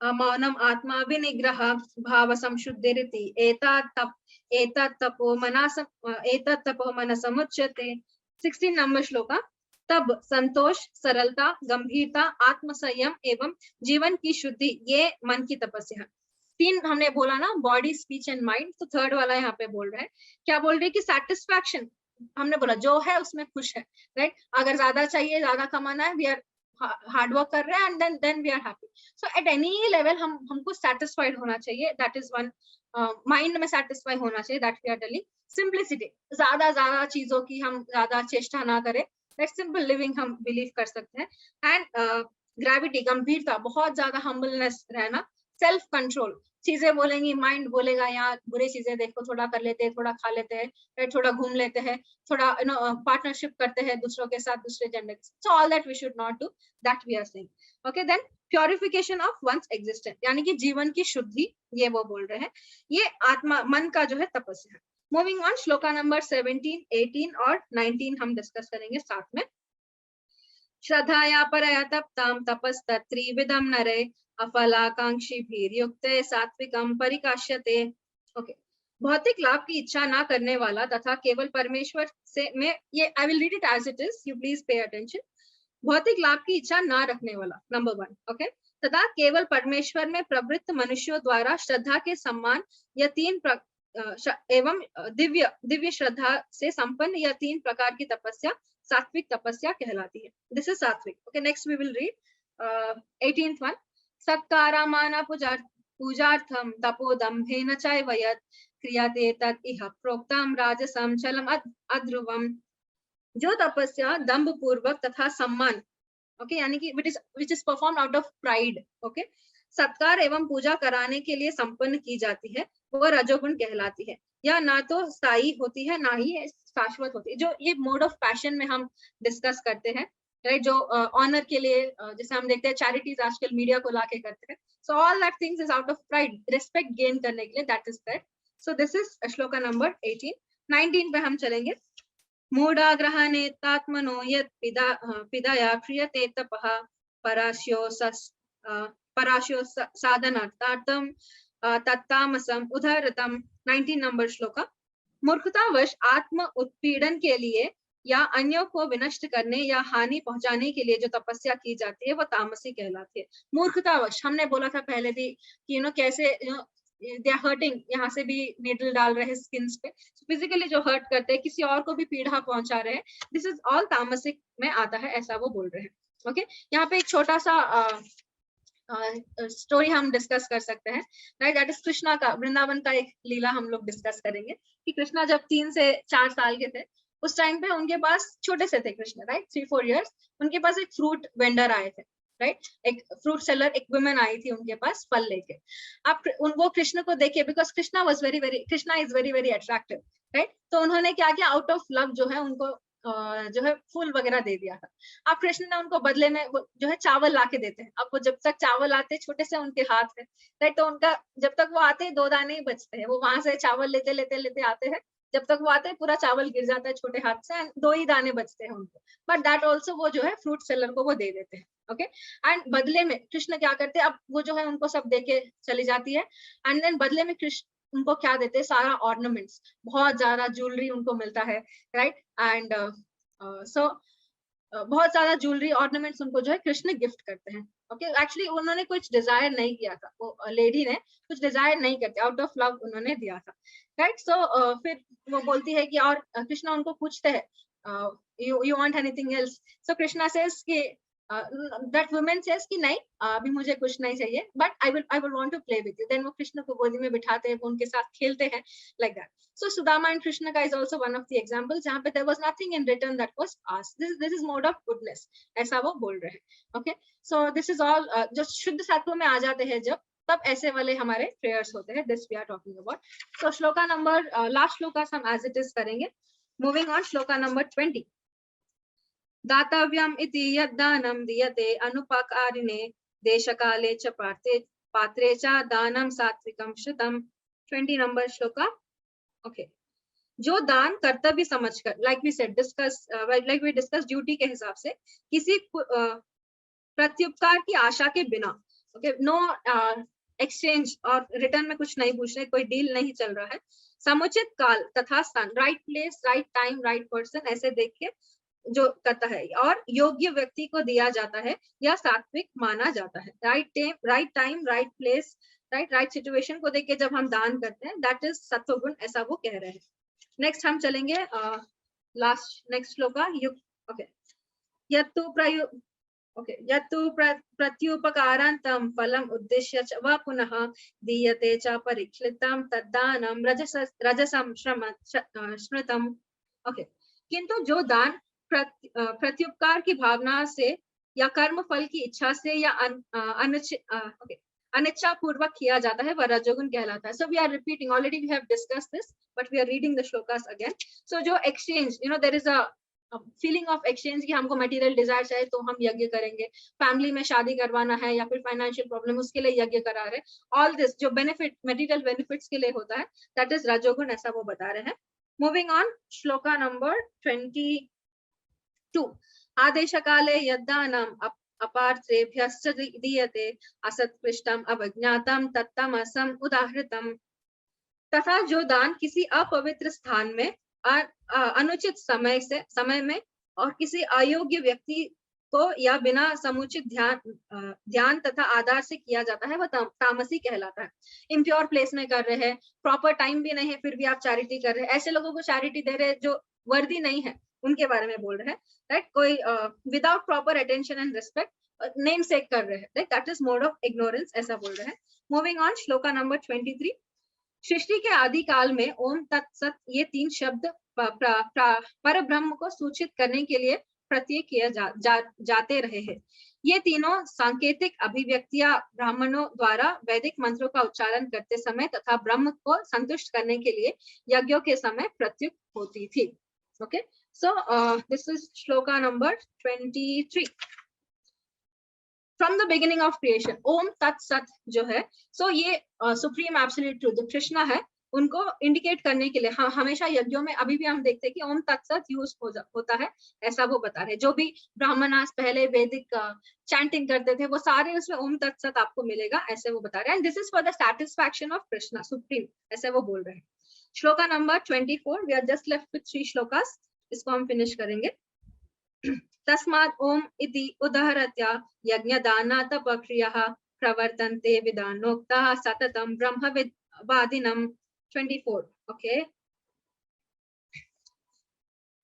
maunam atma vinigraha bhava samshuddhiriti etat tapo manasamuchyate. 16 number shloka. तब संतोष, सरलता, गंभीरता, आत्म संयम एवं जीवन की शुद्धि, ये मन की तपस्या है. 3 हमने बोला ना, बॉडी, स्पीच एंड माइंड. तो 3rd वाला यहाँ पे बोल रहे हैं, क्या बोल रहे हैं कि सेटिस्फैक्शन. हमने बोला जो है उसमें खुश है, राइट. अगर ज्यादा चाहिए, ज्यादा कमाना है, वी आर हार्ड वर्क कर रहे हैं and then we are happy. So at any level हमको सेटिस्फाइड होना चाहिए. That is one. माइंड में सेटिस्फाई होना चाहिए, that we are telling. Simplicity, ज्यादा चीजों की हम ज्यादा चेष्टा ना करें, सिंपल लिविंग हम बिलीव कर सकते हैं. एंड ग्रेविटी, गंभीरता, बहुत ज्यादा हम्बलनेस रहना. सेल्फ कंट्रोल, चीजें बोलेंगी, माइंड बोलेगा यहाँ बुरी चीजें देखो, थोड़ा कर लेते हैं, थोड़ा खा लेते हैं, थोड़ा घूम लेते हैं, थोड़ा पार्टनरशिप करते हैं दूसरों के साथ, दूसरे जेंडर के साथ. So all that we should not do, that we are saying. Okay, then purification of one's existence, यानी कि जीवन की शुद्धि, ये वो बोल रहे हैं. ये आत्मा, मन का जो है तपस्या है. मूविंग ऑन, श्लोका नंबर 17, 18 और 19 हम डिस्कस करेंगे साथ में. श्रद्धाया परया तप्ताम तपस्तत्त्रिविधम नरे अफलाकांक्षी भीर्युक्ते सात्विकम परिकाश्यते. ओके, भौतिक लाभ की इच्छा ना करने वाला तथा केवल परमेश्वर से, मैं ये I will read it as it is, you please pay attention. भौतिक लाभ की इच्छा ना रखने वाला, नंबर 1. ओके, तथा केवल परमेश्वर में प्रवृत्त मनुष्यों द्वारा श्रद्धा के सम्मान या 3 एवं दिव्य श्रद्धा से संपन्न या 3 प्रकार की तपस्या सात्विक तपस्या कहलाती है. दिस इज सात्विक. Okay, next we will read 18th one. सत्कारामान पूजार्थम तपोदम्भेन चैव यत् क्रियते तत् इह प्रोक्तम राजसं चलम अध्रुवम. जो तपस्या दंभ पूर्वक तथा सम्मान, ओके, यानी कि which is performed out of pride, okay, सत्कार एवं पूजा कराने के लिए संपन्न की जाती है, वो रजोगुण कहलाती है. यह ना तो स्थायी होती है, ना ही शाश्वत होती है. जो ये मोड ऑफ पैशन में हम डिस्कस करते हैं, राइट, जो ऑनर के लिए, जैसे हम देखते हैं चैरिटीज आजकल मीडिया को लाके करते हैं. सो all that things is out of pride, respect gain करने के लिए, that is that. So this is shloka number 18. 19 पे हम चलेंगे. मूढ़ाग्रहणे तात्मनो यत् पिदया क्रियते तपः पराश्यो साधनार्थार्थम तत्तामसम उदाहृतम. 19 नंबर श्लोका. मूर्खतावश आत्म उत्पीड़न के लिए या अन्यों को विनष्ट करने या हानि पहुंचाने के लिए जो तपस्या की जाती है वो तामसी कहलाती है. मूर्खतावश, हमने बोला था पहले भी कि कैसे दे आर हर्टिंग, यहाँ से भी नीडल डाल रहे हैं स्किन्स पे, फिजिकली जो हर्ट करते हैं, किसी और को भी पीड़ा पहुंचा रहे हैं, दिस इज ऑल तामसिक में आता है, ऐसा वो बोल रहे हैं. ओके, यहाँ पे एक छोटा सा स्टोरी हम डिस्कस कर सकते हैं, राइट. दैट इज कृष्णा का, वृंदावन का एक लीला हम लोग डिस्कस करेंगे कि कृष्णा जब 3 से 4 साल के थे, उस टाइम पे उनके पास, छोटे से थे कृष्ण, राइट, 3-4 years, उनके पास एक फ्रूट वेंडर आए थे, राइट, एक फ्रूट सेलर, एक वुमेन आई थी उनके पास फल लेके. आप वो कृष्ण को देखे, because Krishna is very very attractive, right. तो उन्होंने क्या किया, आउट ऑफ लव जो है उनको जो है फूल वगैरह दे दिया था. अब कृष्ण ने उनको बदले में जो है चावल ला के देते हैं. आपको जब तक चावल आते, छोटे से उनके हाथ है, राइट, तो उनका जब तक वो आते 2 दाने ही बचते हैं, वो वहां से चावल लेते लेते आते हैं, जब तक वो आते हैं पूरा चावल गिर जाता है छोटे हाथ से, एंड 2 ही दाने बचते हैं उनको. बट दैट ऑल्सो वो जो है फ्रूट सेलर को वो दे देते हैं. ओके, एंड बदले में कृष्ण क्या करते हैं, अब वो जो है उनको सब देके चली जाती है, एंड देन बदले में कृष्ण उनको क्या देते हैं, सारा ऑर्नामेंट्स, बहुत ज्यादा ज्वेलरी उनको मिलता है, राइट. एंड सो बहुत ज्यादा ज्वेलरी ऑर्नामेंट्स उनको जो है कृष्ण गिफ्ट करते हैं. ओके, एक्चुअली उन्होंने कुछ डिजायर नहीं किया था, वो लेडी ने कुछ डिजायर नहीं करते, आउट ऑफ लव उन्होंने दिया था, राइट. सो फिर वो बोलती है कि, और कृष्णा उनको पूछते हैं, you want anything else. So Krishna says कि that woman says कि नहीं अभी मुझे कुछ नहीं चाहिए, but I will want to play with you. Then वो कृष्ण को गोदी में बिठाते हैं, वो उनके साथ खेलते हैं, like that. So Sudama and Krishna का is also one of the examples जहाँ पे there was nothing in return that was asked. This is mode of goodness, ऐसा वो बोल रहे हैं. Okay, so this is all जो शुद्ध सात्व में आ जाते हैं जब, तब ऐसे वाले हमारे prayers होते हैं. This we are talking about. So shloka number last shloka हम as it is करेंगे. Moving on, shloka number 20. दातव्यम इति यद्दानं दीयते अनुपकारिणे देशकाले च पात्रे च दानं सात्विकं श्रुतम्. 20 नंबर श्लोका. ओके, जो दान कर्तव्य समझकर, लाइक वी डिस्कस ड्यूटी के हिसाब से, किसी प्रत्युपकार की आशा के बिना, ओके, नो एक्सचेंज और रिटर्न में कुछ नहीं पूछ रहे, कोई डील नहीं चल रहा है, समुचित काल तथा स्थान, right place, right time, right person, ऐसे देख के जो करता है और योग्य व्यक्ति को दिया जाता है या सात्विक माना जाता है. Right time, right place, right situation को देख के जब हम दान करते हैं, दैट इज सत्वगुण, ऐसा वो कह रहे हैं. नेक्स्ट हम चलेंगे नेक्स्ट श्लोका. ओके, यत्तु प्रत्युपकारान्तं फलम् उद्दिश्य च वा पुनः दीयते च परीक्षितं तद्दानं रजसं स्मृतम्. ओके, किंतु जो दान प्रत्युपकार की भावना से या कर्म फल की इच्छा से या अनिच्छा पूर्वक किया जाता है, वह रजोगुण कहलाता है. So we are repeating, already we have discussed this, but we are reading the shlokas again. So जो exchange, there is a feeling of exchange कि हमको material desire चाहिए तो हम यज्ञ करेंगे, फैमिली में शादी करवाना है या फिर फाइनेंशियल प्रॉब्लम, उसके लिए यज्ञ करा रहे. ऑल दिस जो बेनिफिट, मटेरियल बेनिफिट्स के लिए होता है, दैट इज रजोगुण, ऐसा वो बता रहे हैं. मूविंग ऑन, श्लोका नंबर 22. आदेश काले यद्दानम् अपार्थेभ्यश्च दीयते असत्कृष्टम् अवज्ञातम् तत्तमसम् उदाहृतम्. तथा जो दान किसी अपवित्र स्थान में अनुचित समय में और किसी अयोग्य व्यक्ति को या बिना समुचित ध्यान तथा आधार से किया जाता है, वह तामसी कहलाता है. इम्प्योर प्लेस में कर रहे हैं, प्रॉपर टाइम भी नहीं है, फिर भी आप चैरिटी कर रहे हैं, ऐसे लोगों को चैरिटी दे रहे हैं जो वर्दी नहीं है, उनके बारे में बोल रहे हैं. राइट, कोई without proper attention and respect name सेक कर रहे हैं, that is mode of ignorance, ऐसा बोल रहे हैं. मूविंग ऑन, श्लोका नंबर 23. सृष्टि के आदि काल में ओम तत्सत ये 3 शब्द पर ब्रह्म को सूचित करने के लिए प्रत्यय किए जाते रहे हैं. ये तीनों सांकेतिक अभिव्यक्तियां ब्राह्मणों द्वारा वैदिक मंत्रों का उच्चारण करते समय तथा ब्रह्म को संतुष्ट करने के लिए यज्ञों के समय प्रत्युक्त होती थी. Okay, so this is shloka number 23. From the beginning of creation, Om Tatsat जो है, सो ये सुप्रीम एब्सोल्यूट ट्रूथ जो कृष्णा है, उनको इंडिकेट करने के लिए हमेशा यज्ञों में अभी भी हम देखते हैं कि ओम तत्सत यूज होता है, ऐसा वो बता रहे हैं. जो भी ब्राह्मणास पहले वैदिक चैंटिंग करते थे, वो सारे उसमें ओम तत्सत आपको मिलेगा, ऐसे वो बता रहे हैं. And this is for the satisfaction of Krishna supreme, ऐसे वो बोल रहे हैं. श्लोका number 24. We are just left with 3 shlokas, इसको हम फिनिश करेंगे. तस्मात् ओम इति उदाहरत्या यज्ञदानातपक्रियः प्रवर्तन्ते विधानोक्ताः सततं ब्रह्मविद्वादिनं. 24. ओके,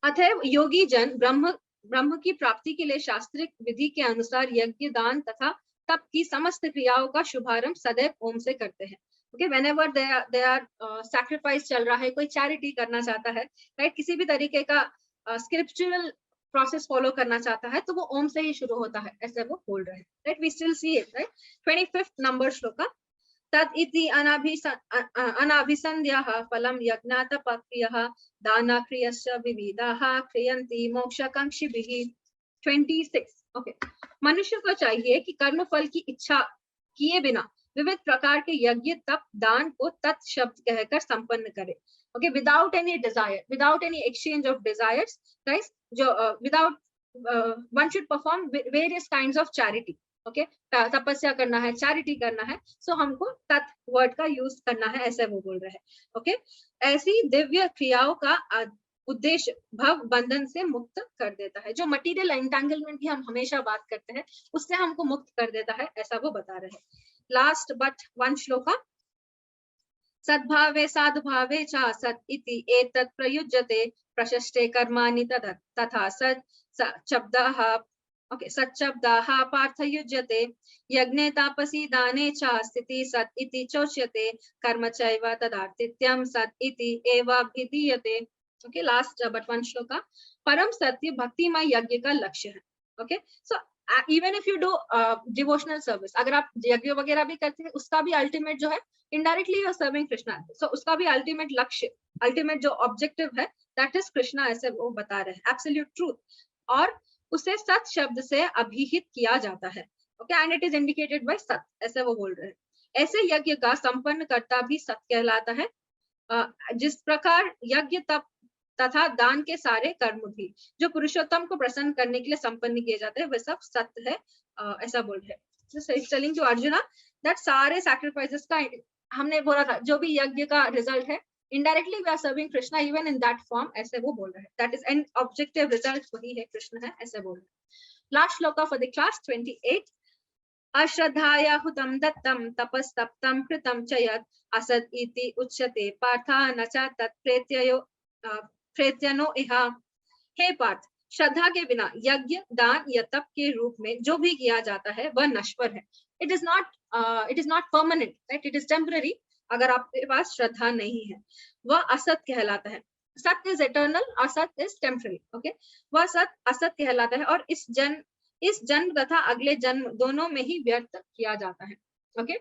अतएव योगी जन ब्रह्म की प्राप्ति के लिए शास्त्रिक विधि के अनुसार यज्ञ, दान तथा तप की समस्त क्रियाओं का शुभारंभ सदैव ओम से करते हैं. Okay, whenever they are sacrifice चल रहा है, कोई चैरिटी करना चाहता है, राइट, किसी भी तरीके का स्क्रिप्चुरल प्रोसेस फॉलो करना चाहता है, तो वो ओम से ही शुरू होता है, ऐसे वो बोल रहे हैं. Right, we still see it. Right, 25th number shloka. तत् इति अनाभिसंध्याः फलं यज्ञातपक्रियः दानक्रियश्च विविधाः क्रियन्ति मोक्षकांक्षिभिः. 26. ओके, मनुष्य को चाहिए कि कर्म फल की इच्छा किए बिना विविध प्रकार के यज्ञ, तप, दान को तत् शब्द कहकर संपन्न करे. Okay, without any desire, without any exchange of desires, right, जो without one should perform various kinds of charity. Okay, तपस्या करना है, चैरिटी करना है, सो हमको तत् वर्ड का यूज करना है, ऐसे वो बोल रहे हैं. ओके, ऐसी दिव्य क्रियाओं का उद्देश्य भव बंधन से मुक्त कर देता है. जो मटेरियल एंटेंगलमेंट की हम हमेशा बात करते हैं, उससे हमको मुक्त कर देता है, ऐसा वो बता रहे हैं. Last but 1 shloka. सद्भावे साधुभावे च सत् इति एतत् प्रयुज्यते प्रशस्ते कर्माणि तथा सत् शब्दः. Okay, सच्शब्दाः पार्थयुज्यते यज्ञे तापसी दाने च स्थिति सत् इति चोच्यते कर्म चैव तदार्थित्यं सत् इति एवाभिधीयते. Okay, last but one shloka. परम सत्य भक्तिमय यज्ञ का लक्ष्य है. Okay, so even if you do devotional service, अगर आप यज्ञ वगैरह भी करते हैं, उसका भी ultimate जो है indirectly you are serving Krishna. So उसका भी ultimate लक्ष्य, ultimate जो objective है, that is Krishna, ऐसे वो बता रहे हैं. Absolute truth. और उसे सत शब्द से अभिहित किया जाता है. Okay, and it is indicated by सत, ऐसे वो बोल रहे हैं. ऐसे यज्ञ का संपन्न करता भी सत कहलाता है. जिस प्रकार यज्ञ तप तथा दान के सारे कर्म भी जो पुरुषोत्तम को प्रसन्न करने के लिए संपन्न किए जाते हैं, वह सब सत्य है, ऐसा बोल रहे हैं. So it's telling to Arjuna that सारे sacrifices का हमने बोला था, जो भी यज्ञ का रिजल्ट है, indirectly we are serving Krishna even in that form, ऐसे वो बोल रहे हैं. That is an objective result, वही है कृष्ण है, ऐसे बोल रहे हैं. Last shloka for the class 28. अश्रद्धाया हुतं दत्तं तपस्तप्तं कृतं च यत् असत् इति उच्यते पार्था न च तत् प्रेत्यनो इह. हे पार्थ, श्रद्धा के बिना यज्ञ दान या तप के रूप में जो भी किया जाता है वह नश्वर है. It is not permanent, right? It is temporary. अगर आपके पास श्रद्धा नहीं है, वह असत कहलाता है. सत्य इज एटर्नल, असत इज टेम्पररी. ओके, वह सत असत कहलाता है और इस जन्म तथा अगले जन्म दोनों में ही व्यर्थ किया जाता है. ओके,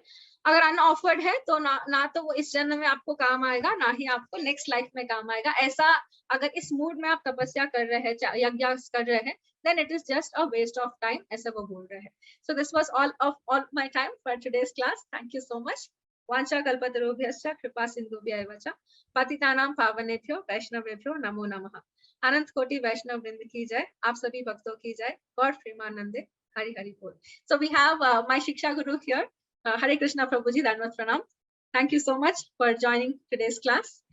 अगर अनऑफर्ड है तो ना तो वो इस जन्म में आपको काम आएगा, ना ही आपको नेक्स्ट लाइफ में काम आएगा. ऐसा अगर इस मूड में आप तपस्या कर रहे हैं, यज्ञ कर रहे हैं, then it is just a waste of time, ऐसा वो बोल रहे हैं. So this was all my time for today's class. Thank you so much. वांछा कल्पतरुभ्यश्च कृपा सिन्धुभ्यः एव च पतितानां पावनेभ्यो वैष्णवेभ्यो नमो नमः. अनंत कोटि वैष्णव वृंद की जय, आप सभी भक्तों की जय. गॉड प्रेमानंदे, हरि हरि बोल. So we have my Shiksha Guru here. Hare Krishna Prabhuji, Dandavat Pranam. Thank you so much for joining today's class.